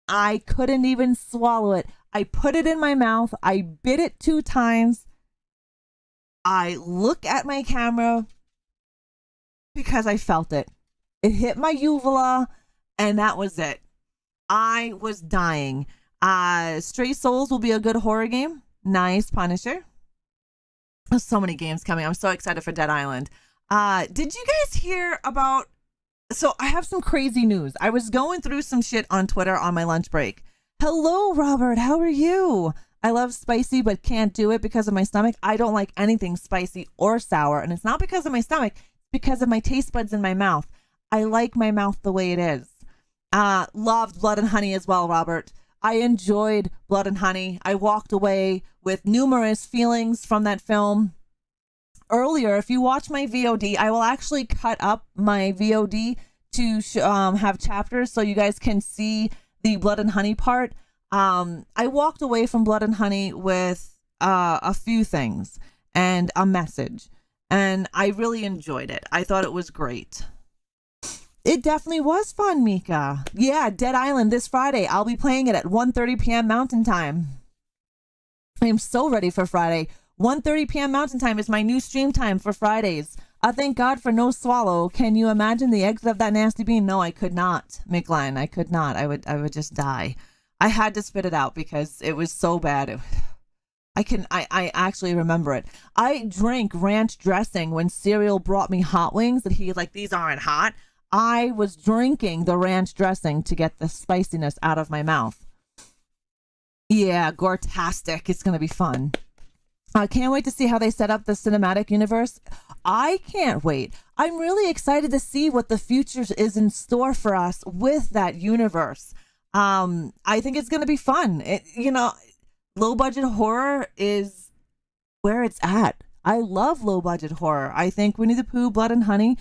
S1: I couldn't even swallow it. I put it in my mouth. I bit it 2 times. I look at my camera because I felt it. It hit my uvula, and that was it. I was dying. Stray Souls will be a good horror game. Nice, Punisher. There's so many games coming. I'm so excited for Dead Island. Did you guys hear about... So I have some crazy news. I was going through some shit on Twitter on my lunch break. Hello, Robert. How are you? I love spicy, but can't do it because of my stomach. I don't like anything spicy or sour. And it's not because of my stomach. It's because of my taste buds in my mouth. I like my mouth the way it is. Loved Blood and Honey as well, Robert. I enjoyed Blood and Honey. I walked away with numerous feelings from that film. Earlier, if you watch my VOD, I will actually cut up my VOD to have chapters so you guys can see the Blood and Honey part. I walked away from Blood and Honey with a few things and a message, and I really enjoyed it. I thought it was great. It definitely was fun, Mika. Yeah, Dead Island this Friday. I'll be playing it at 1:30 p.m. Mountain Time. I am so ready for Friday. 1:30 p.m. Mountain Time is my new stream time for Fridays. Thank God for no swallow. Can you imagine the exit of that nasty bean? No, I could not, McLean. I could not. I would just die. I had to spit it out because it was so bad. I actually remember it. I drank ranch dressing when Cereal brought me hot wings and he was like, these aren't hot. I was drinking the ranch dressing to get the spiciness out of my mouth. Yeah, Gortastic. It's going to be fun. I can't wait to see how they set up the cinematic universe. I can't wait. I'm really excited to see what the future is in store for us with that universe. I think it's going to be fun. Low budget horror is where it's at. I love low budget horror. I think Winnie the Pooh, Blood and Honey,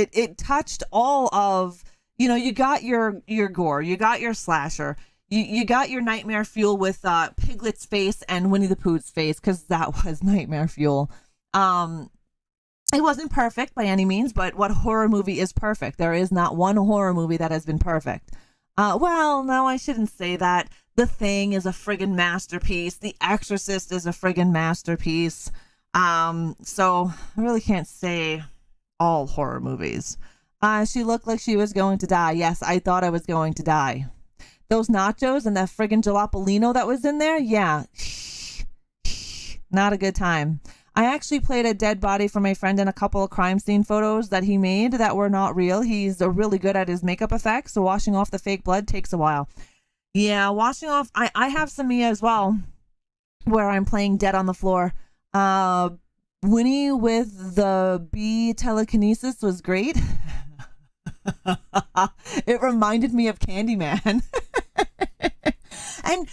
S1: it touched all of, you got your gore, you got your slasher. You got your nightmare fuel with Piglet's face and Winnie the Pooh's face, because that was nightmare fuel. It wasn't perfect by any means, but what horror movie is perfect? There is not one horror movie that has been perfect. Well, no, I shouldn't say that. The Thing is a friggin' masterpiece. The Exorcist is a friggin' masterpiece. So I really can't say all horror movies. She looked like she was going to die. Yes, I thought I was going to die. Those nachos and that friggin' jalapeno that was in there, yeah. Not a good time. I actually played a dead body for my friend in a couple of crime scene photos that he made that were not real. He's really good at his makeup effects, so washing off the fake blood takes a while. Yeah, washing off... I have some Mia as well, where I'm playing dead on the floor. Winnie with the bee telekinesis was great. It reminded me of Candyman. And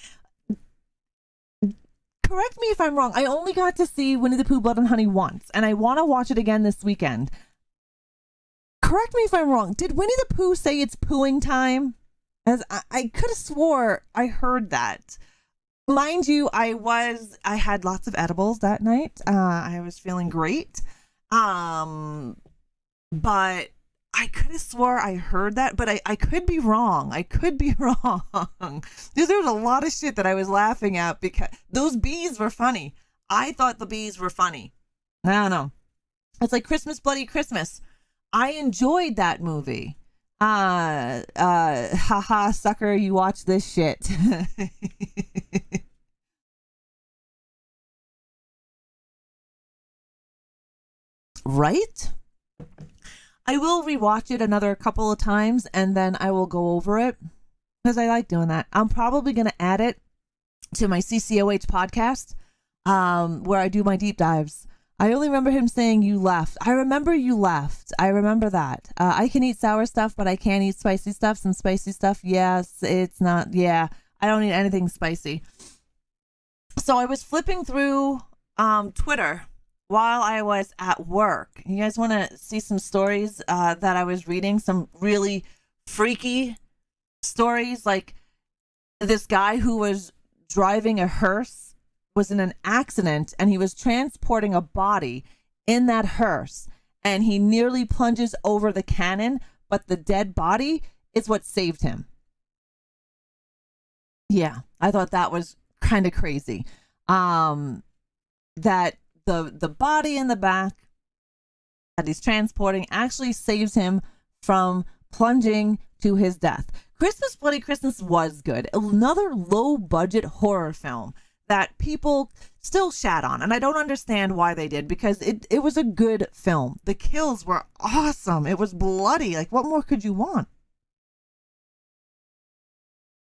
S1: correct me if I'm wrong, I only got to see Winnie the Pooh Blood and Honey once, and I want to watch it again this weekend. Correct me if I'm wrong, did Winnie the Pooh say it's pooing time? As I could have swore I heard that. Mind you, I had lots of edibles that night. I was feeling great. But I could have swore I heard that, but I could be wrong. I could be wrong. There was a lot of shit that I was laughing at because those bees were funny. I thought the bees were funny. I don't know. It's like Christmas Bloody Christmas. I enjoyed that movie. Haha, sucker, you watch this shit. Right? I will rewatch it another couple of times and then I will go over it because I like doing that. I'm probably going to add it to my CCOH podcast where I do my deep dives. I only remember him saying you left. I remember you left. I remember that. I can eat sour stuff, but I can't eat spicy stuff. Some spicy stuff, yes, it's not. Yeah, I don't eat anything spicy. So I was flipping through Twitter while I was at work. You guys want to see some stories that I was reading? Some really freaky stories, like this guy who was driving a hearse was in an accident and he was transporting a body in that hearse and he nearly plunges over the cannon, but the dead body is what saved him. Yeah, I thought that was kind of crazy. That the body in the back that he's transporting actually saves him from plunging to his death. Christmas Bloody Christmas was good. Another low budget horror film that people still shat on, and I don't understand why they did, because it was a good film. The kills were awesome. It was bloody. Like, what more could you want?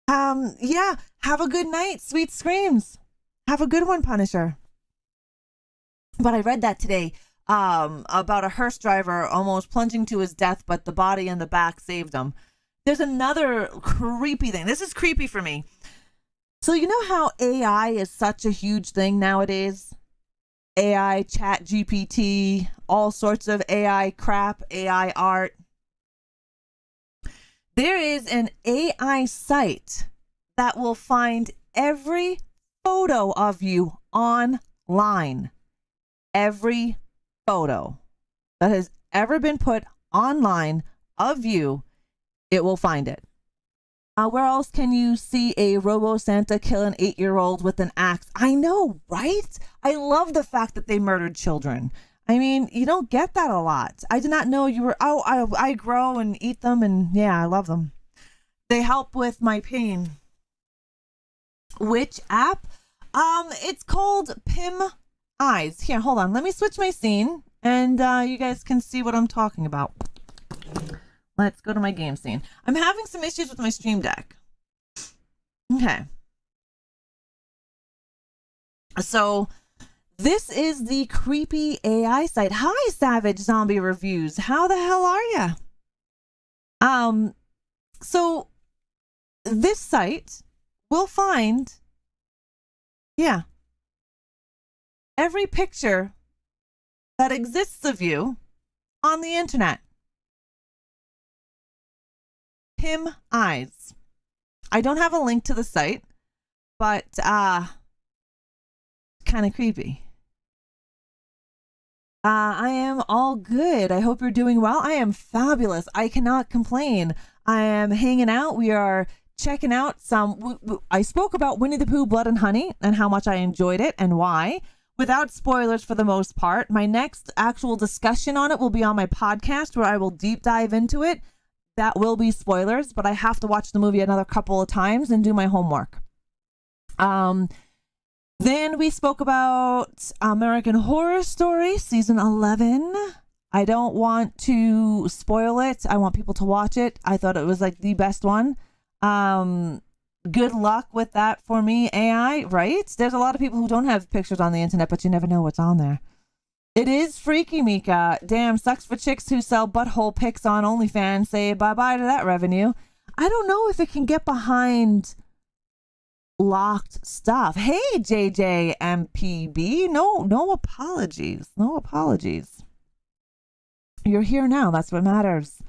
S1: Yeah, have a good night, sweet screams. Have a good one, Punisher. But I read that today about a hearse driver almost plunging to his death, but the body in the back saved him. There's another creepy thing. This is creepy for me. So you know how AI is such a huge thing nowadays? AI, Chat GPT, all sorts of AI crap, AI art. There is an AI site that will find every photo of you online. Every photo that has ever been put online of you, it will find it. Where else can you see a Robo Santa kill an 8-year-old with an axe? I know, right? I love the fact that they murdered children. I mean, you don't get that a lot. I did not know you were, I grow and eat them, and yeah, I love them. They help with my pain. Which app? It's called Pim Eyes. Here, hold on. Let me switch my scene, and you guys can see what I'm talking about. Let's go to my game scene. I'm having some issues with my Stream Deck. Okay. So this is the creepy AI site. Hi, Savage Zombie Reviews. How the hell are you? So this site will find, yeah, every picture that exists of you on the internet. Pim Eyes. I don't have a link to the site, but kind of creepy. I am all good. I hope you're doing well. I am fabulous. I cannot complain. I am hanging out. We are checking out some. I spoke about Winnie the Pooh, Blood and Honey, and how much I enjoyed it and why, without spoilers for the most part. My next actual discussion on it will be on my podcast, where I will deep dive into it. That will be spoilers, but I have to watch the movie another couple of times and do my homework. Then we spoke about American Horror Story season 11. I don't want to spoil it. I want people to watch it. I thought it was like the best one. Good luck with that for me, AI, right? There's a lot of people who don't have pictures on the internet, but you never know what's on there. It is freaky, Mika. Damn, sucks for chicks who sell butthole pics on OnlyFans. Say bye-bye to that revenue. I don't know if it can get behind locked stuff. Hey, JJMPB. No apologies. No apologies. You're here now. That's what matters.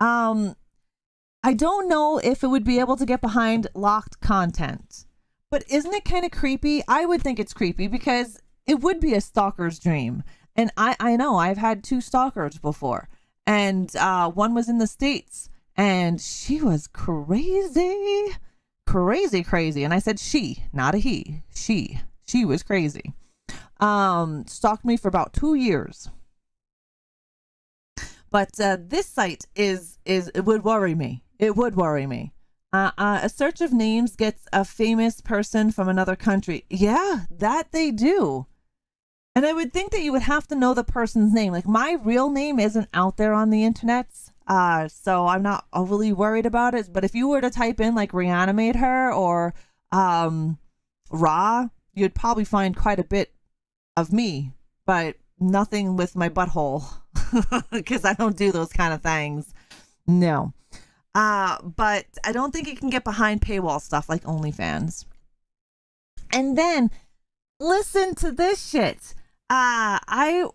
S1: I don't know if it would be able to get behind locked content. But isn't it kind of creepy? I would think it's creepy because it would be a stalker's dream. And I know I've had 2 stalkers before, and one was in the States, and she was crazy. And I said she, not a he. She was crazy. Stalked me for about 2 years. But this site it would worry me. It would worry me. A search of names gets a famous person from another country. Yeah, that they do. And I would think that you would have to know the person's name. Like, my real name isn't out there on the internet, so I'm not overly worried about it. But if you were to type in like ReAnimateHer or Ra, you'd probably find quite a bit of me, but nothing with my butthole, because I don't do those kind of things. No. But I don't think it can get behind paywall stuff like OnlyFans. And then listen to this shit. The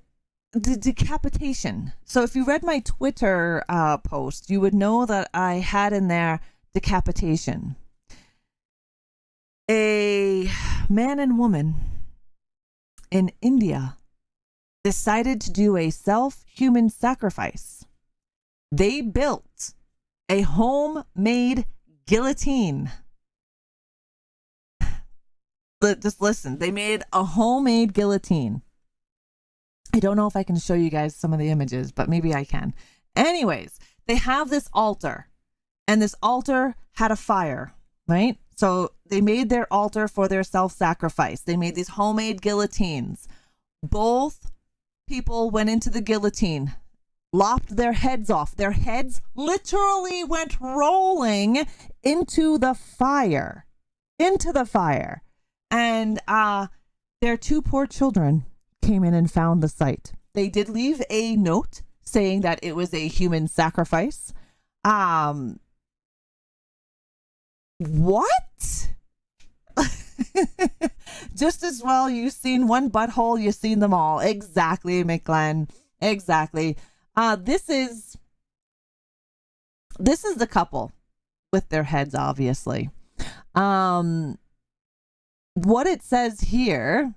S1: decapitation. So if you read my Twitter post, you would know that I had in there decapitation. A man and woman in India decided to do a self-human sacrifice. They built a homemade guillotine. Just listen. They made a homemade guillotine. I don't know if I can show you guys some of the images, but maybe I can. Anyways, they have this altar, and this altar had a fire, right? So they made their altar for their self-sacrifice. They made these homemade guillotines. Both people went into the guillotine, lopped their heads off. Their heads literally went rolling into the fire. And their 2 poor children came in and found the site. They did leave a note saying that it was a human sacrifice. What? Just as well you've seen one butthole, you've seen them all. Exactly, McGlenn. Exactly. This is the couple with their heads, obviously. What it says here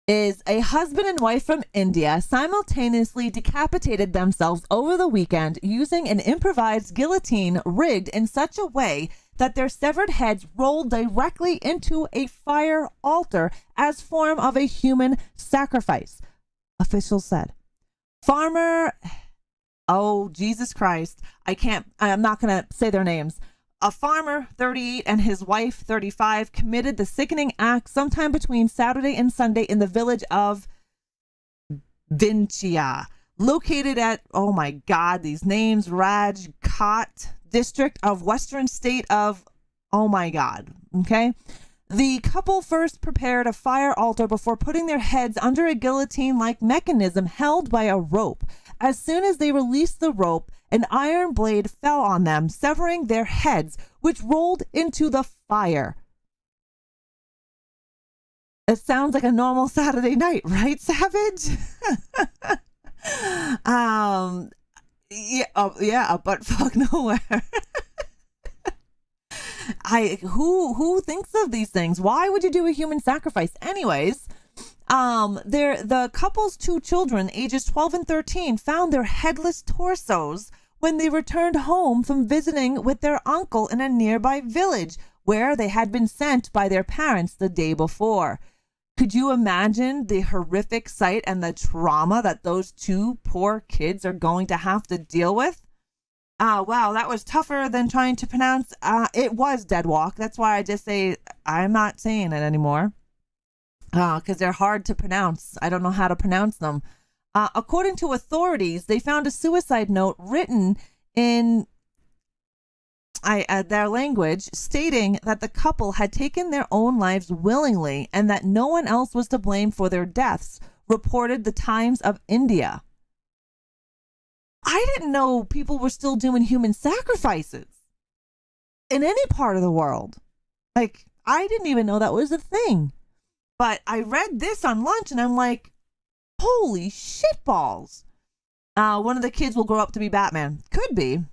S1: is a husband and wife from India simultaneously decapitated themselves over the weekend using an improvised guillotine rigged in such a way that their severed heads rolled directly into a fire altar as form of a human sacrifice, officials said. Farmer, oh, Jesus Christ, I'm not going to say their names. A farmer, 38, and his wife, 35, committed the sickening act sometime between Saturday and Sunday in the village of Vinchia, located at, oh my God, these names, Rajkot district of western state of, oh my God, okay? The couple first prepared a fire altar before putting their heads under a guillotine-like mechanism held by a rope. As soon as they released the rope, an iron blade fell on them, severing their heads, which rolled into the fire. It sounds like a normal Saturday night, right, Savage? Yeah, but fuck nowhere. Who thinks of these things? Why would you do a human sacrifice? Anyways, the couple's 2 children, ages 12 and 13, found their headless torsos when they returned home from visiting with their uncle in a nearby village where they had been sent by their parents the day before. Could you imagine the horrific sight and the trauma that those 2 poor kids are going to have to deal with? Wow, that was tougher than trying to pronounce. It was Deadwalk. That's why I just say I'm not saying it anymore. Because they're hard to pronounce. I don't know how to pronounce them. According to authorities, they found a suicide note written in their language stating that the couple had taken their own lives willingly and that no one else was to blame for their deaths, reported the Times of India. I didn't know people were still doing human sacrifices in any part of the world. Like, I didn't even know that was a thing. But I read this on lunch and I'm like, holy shitballs. One of the kids will grow up to be Batman. Could be.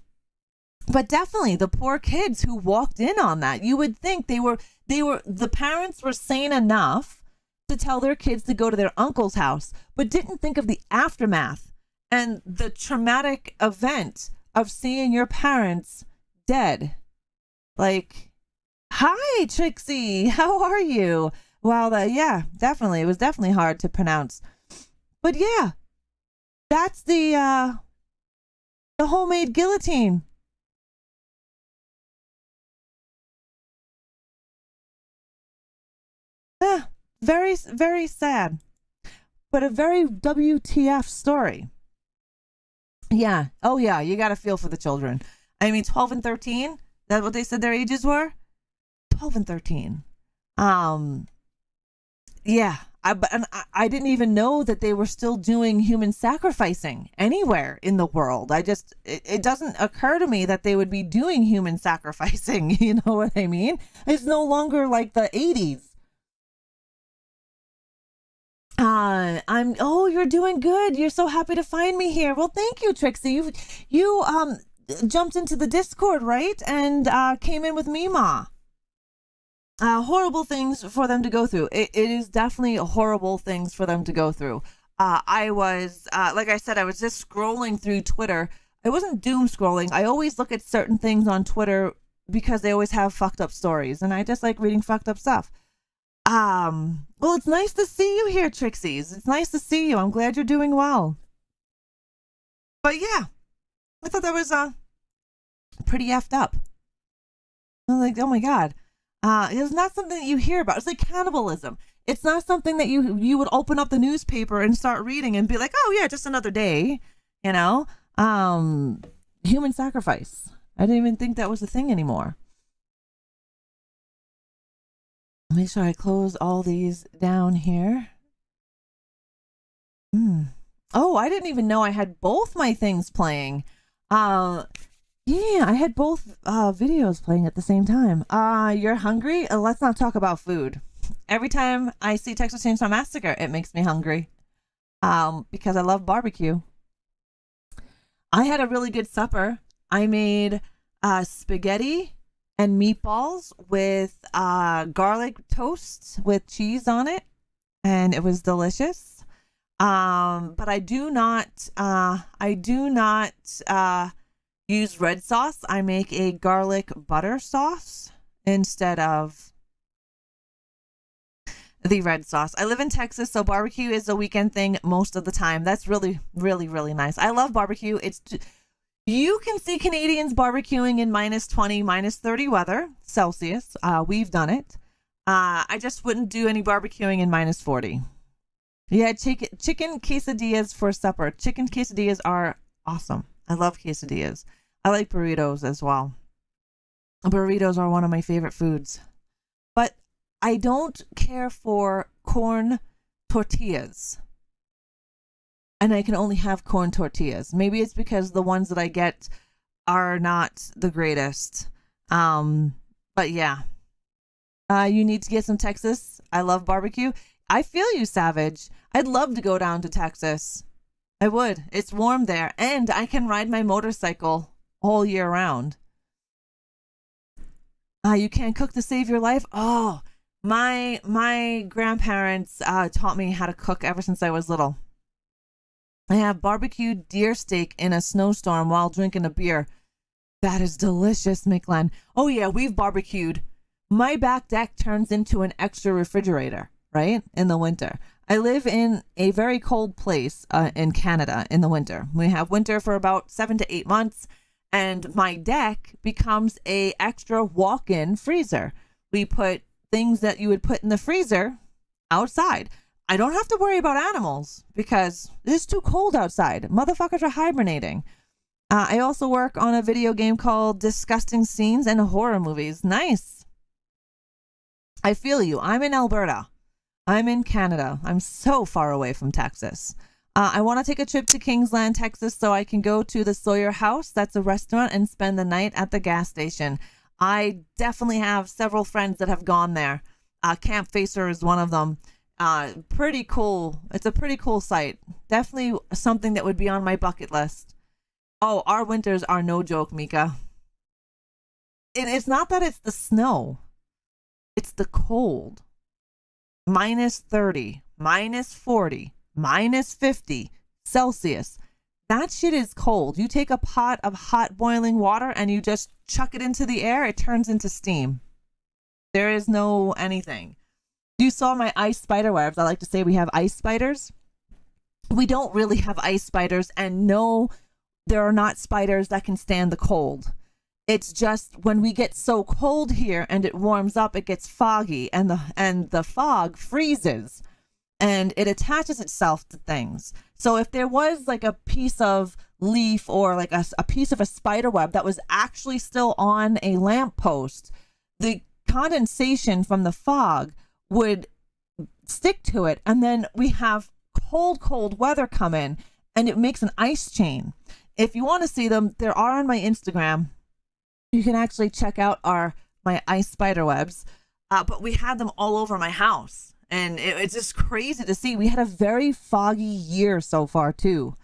S1: But definitely the poor kids who walked in on that. You would think the parents were sane enough to tell their kids to go to their uncle's house, but didn't think of the aftermath and the traumatic event of seeing your parents dead. Like, hi, Trixie, how are you? Well, yeah, definitely. It was definitely hard to pronounce. But yeah, that's the homemade guillotine. Very, very sad, but a very WTF story. Yeah. Oh, yeah. You got to feel for the children. I mean, 12 and 13. That's what they said their ages were. 12 and 13. Um, yeah. I didn't even know that they were still doing human sacrificing anywhere in the world. It doesn't occur to me that they would be doing human sacrificing. You know what I mean? It's no longer like the 80s. Oh, you're doing good. You're so happy to find me here. Well, thank you, Trixie. You jumped into the Discord, right? And came in with Mima. Horrible things for them to go through. It is definitely horrible things for them to go through. I was, like I said, I was just scrolling through Twitter. I wasn't doom scrolling. I always look at certain things on Twitter because they always have fucked up stories, and I just like reading fucked up stuff. Well, it's nice to see you here, Trixies. It's nice to see you. I'm glad you're doing well. But yeah, I thought that was pretty effed up. I was like, oh my god. It's not something that you hear about. It's like cannibalism. It's not something that you would open up the newspaper and start reading and be like, oh yeah, just another day, you know? Human sacrifice. I didn't even think that was a thing anymore. Make sure I close all these down here. Oh, I didn't even know I had both my things playing. Yeah, I had both videos playing at the same time. You're hungry? Let's not talk about food. Every time I see Texas Chainsaw Massacre, it makes me hungry. Because I love barbecue. I had a really good supper. I made spaghetti and meatballs with garlic toast with cheese on it, and it was delicious. But I do not use red sauce. I make a garlic butter sauce instead of the red sauce. I live in Texas, so barbecue is a weekend thing most of the time. That's really, really, really nice. I love barbecue. You can see Canadians barbecuing in -20, -30 weather Celsius. We've done it. I just wouldn't do any barbecuing in -40. Yeah, chicken quesadillas for supper. Chicken quesadillas are awesome. I love quesadillas. I like burritos as well. Burritos are one of my favorite foods. But I don't care for corn tortillas. And I can only have corn tortillas. Maybe it's because the ones that I get are not the greatest. But yeah. You need to get some Texas. I love barbecue. I feel you, Savage. I'd love to go down to Texas. I would. It's warm there. And I can ride my motorcycle all year round. You can't cook to save your life? Oh, my grandparents taught me how to cook ever since I was little. I have barbecued deer steak in a snowstorm while drinking a beer. That is delicious, Micklen. Oh yeah, we've barbecued. My back deck turns into an extra refrigerator, right? In the winter. I live in a very cold place in Canada in the winter. We have winter for about 7 to 8 months, and my deck becomes a extra walk-in freezer. We put things that you would put in the freezer outside. I don't have to worry about animals because it's too cold outside. Motherfuckers are hibernating. I also work on a video game called Disgusting Scenes and Horror Movies. Nice. I feel you. I'm in Alberta. I'm in Canada. I'm so far away from Texas. I want to take a trip to Kingsland, Texas, so I can go to the Sawyer House. That's a restaurant, and spend the night at the gas station. I definitely have several friends that have gone there. Camp Facer is one of them. Pretty cool. It's a pretty cool site. Definitely something that would be on my bucket list. Oh, our winters are no joke, Mika. It's not that it's the snow. It's the cold. -30, -40, -50 Celsius. That shit is cold. You take a pot of hot boiling water and you just chuck it into the air, it turns into steam. There is no anything. You saw my ice spider webs. I like to say we have ice spiders. We don't really have ice spiders, and no, there are not spiders that can stand the cold. It's just when we get so cold here and it warms up, it gets foggy, and the fog freezes and it attaches itself to things. So if there was like a piece of leaf or like a piece of a spider web that was actually still on a lamppost, the condensation from the fog would stick to it, and then we have cold weather come in and it makes an ice chain. If you want to see them, there are on my Instagram. You can actually check out my ice spider webs, but we had them all over my house, and it's just crazy to see. We had a very foggy year so far too.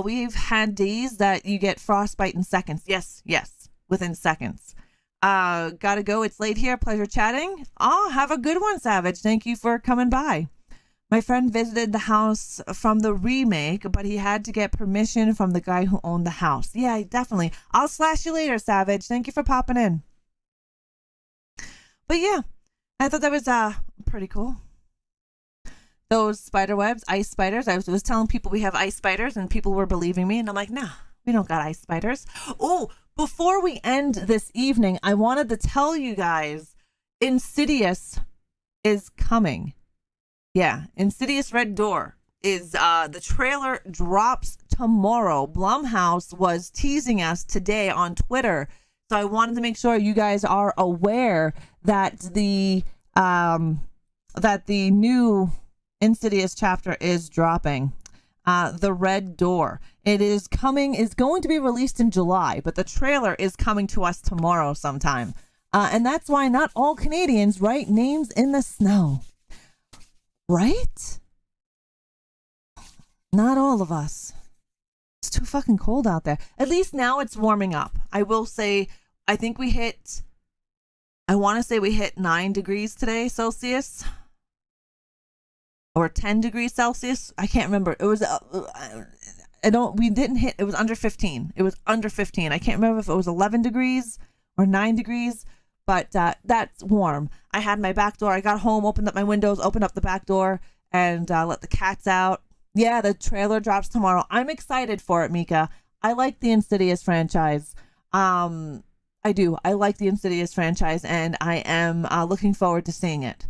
S1: We've had days that you get frostbite in seconds. Yes, within seconds. Gotta go. It's late here. Pleasure chatting. Have a good one, Savage. Thank you for coming by. My friend visited the house from the remake, but he had to get permission from the guy who owned the house. Yeah, definitely. I'll slash you later, Savage. Thank you for popping in. But yeah, I thought that was pretty cool. Those spider webs, ice spiders. I was telling people we have ice spiders, and people were believing me, and I'm like, nah, we don't got ice spiders. Oh, before we end this evening, I wanted to tell you guys, Insidious is coming. Yeah, Insidious Red Door is, the trailer drops tomorrow. Blumhouse was teasing us today on Twitter, so I wanted to make sure you guys are aware that the new Insidious chapter is dropping. The Red Door. It is going to be released in July, but the trailer is coming to us tomorrow sometime. And that's why not all Canadians write names in the snow. Right? Not all of us. It's too fucking cold out there. At least now it's warming up. I will say, I want to say we hit 9 degrees today, Celsius. Or 10 degrees Celsius. I can't remember. It was, it was under 15. It was under 15. I can't remember if it was 11 degrees or 9 degrees. But that's warm. I had my back door. I got home, opened up my windows, opened up the back door, and let the cats out. Yeah, the trailer drops tomorrow. I'm excited for it, Mika. I like the Insidious franchise. I do. I like the Insidious franchise, and I am looking forward to seeing it.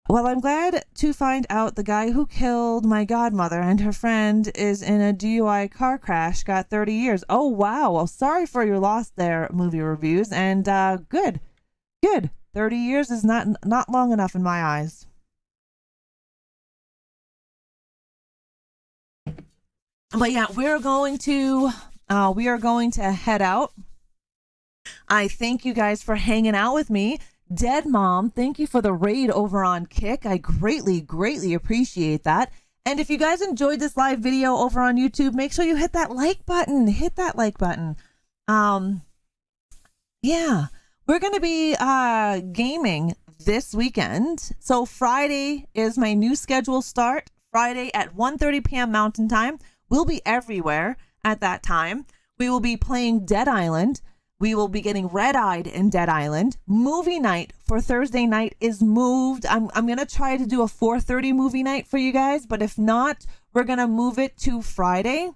S1: Well, I'm glad to find out the guy who killed my godmother and her friend is in a DUI car crash, got 30 years. Oh, wow. Well, sorry for your loss there, movie reviews. And good. 30 years is not long enough in my eyes. But yeah, we are going to head out. I thank you guys for hanging out with me. Dead Mom, thank you for the raid over on Kick. I greatly appreciate that. And if you guys enjoyed this live video over on YouTube, make sure you hit that like button. Yeah, we're going to be gaming this weekend. So Friday is my new schedule start. Friday at 1:30 p.m. Mountain Time. We'll be everywhere at that time. We will be playing Dead Island. We will be getting red-eyed in Dead Island. Movie night for Thursday night is moved. I'm going to try to do a 4:30 movie night for you guys, but if not, we're going to move it to Friday.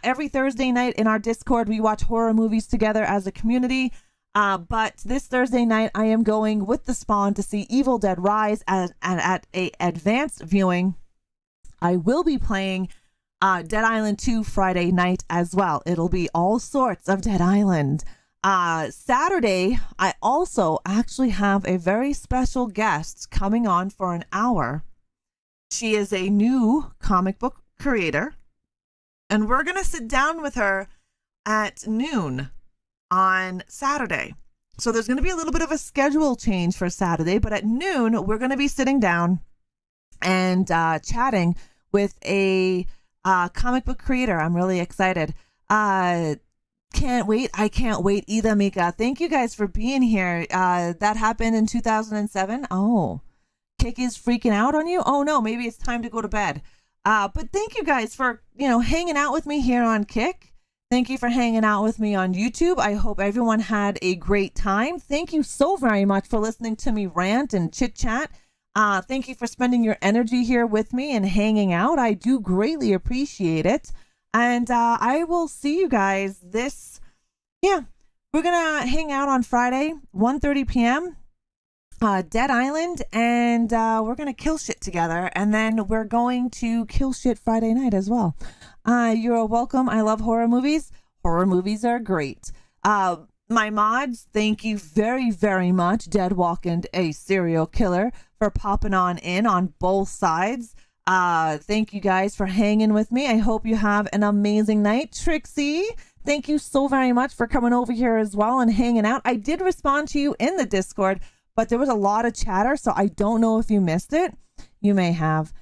S1: Every Thursday night in our Discord, we watch horror movies together as a community. But this Thursday night, I am going with the Spawn to see Evil Dead Rise at a advanced viewing. I will be playing Dead Island 2 Friday night as well. It'll be all sorts of Dead Island. Saturday, I also actually have a very special guest coming on for an hour. She is a new comic book creator, and we're going to sit down with her at noon on Saturday. So there's going to be a little bit of a schedule change for Saturday, but at noon, we're going to be sitting down and chatting with a comic book creator. I'm really excited. Can't wait. I can't wait either, Mika. Thank you guys for being here. That happened in 2007. Oh, Kick is freaking out on you? Oh no, maybe it's time to go to bed. But thank you guys for, hanging out with me here on Kick. Thank you for hanging out with me on YouTube. I hope everyone had a great time. Thank you so very much for listening to me rant and chit chat. Thank you for spending your energy here with me and hanging out. I do greatly appreciate it. And I will see you guys we're going to hang out on Friday, 1:30 p.m. Dead Island, and we're going to kill shit together. And then we're going to kill shit Friday night as well. You're welcome. I love horror movies. Horror movies are great. My mods, thank you very, very much. Dead Walking a Serial Killer for popping on in on both sides. Thank you guys for hanging with me. I hope you have an amazing night. Trixie, thank you so very much for coming over here as well and hanging out. I did respond to you in the Discord, but there was a lot of chatter, so I don't know if you missed it. You may have.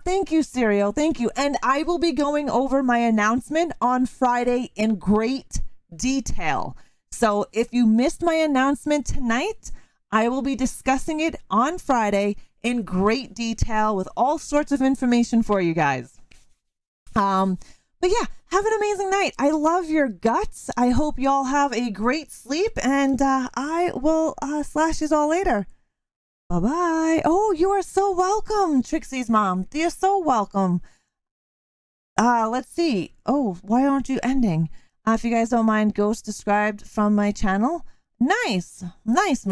S1: Thank you, Serial. Thank you. And I will be going over my announcement on Friday in great detail. So if you missed my announcement tonight, I will be discussing it on Friday in great detail with all sorts of information for you guys. But yeah, have an amazing night. I love your guts. I hope y'all have a great sleep, and I will slash you all later. Bye-bye. Oh, you are so welcome, Trixie's mom. You're so welcome. Let's see. Oh, why aren't you ending? If you guys don't mind, Ghost described from my channel. Nice. Nice move.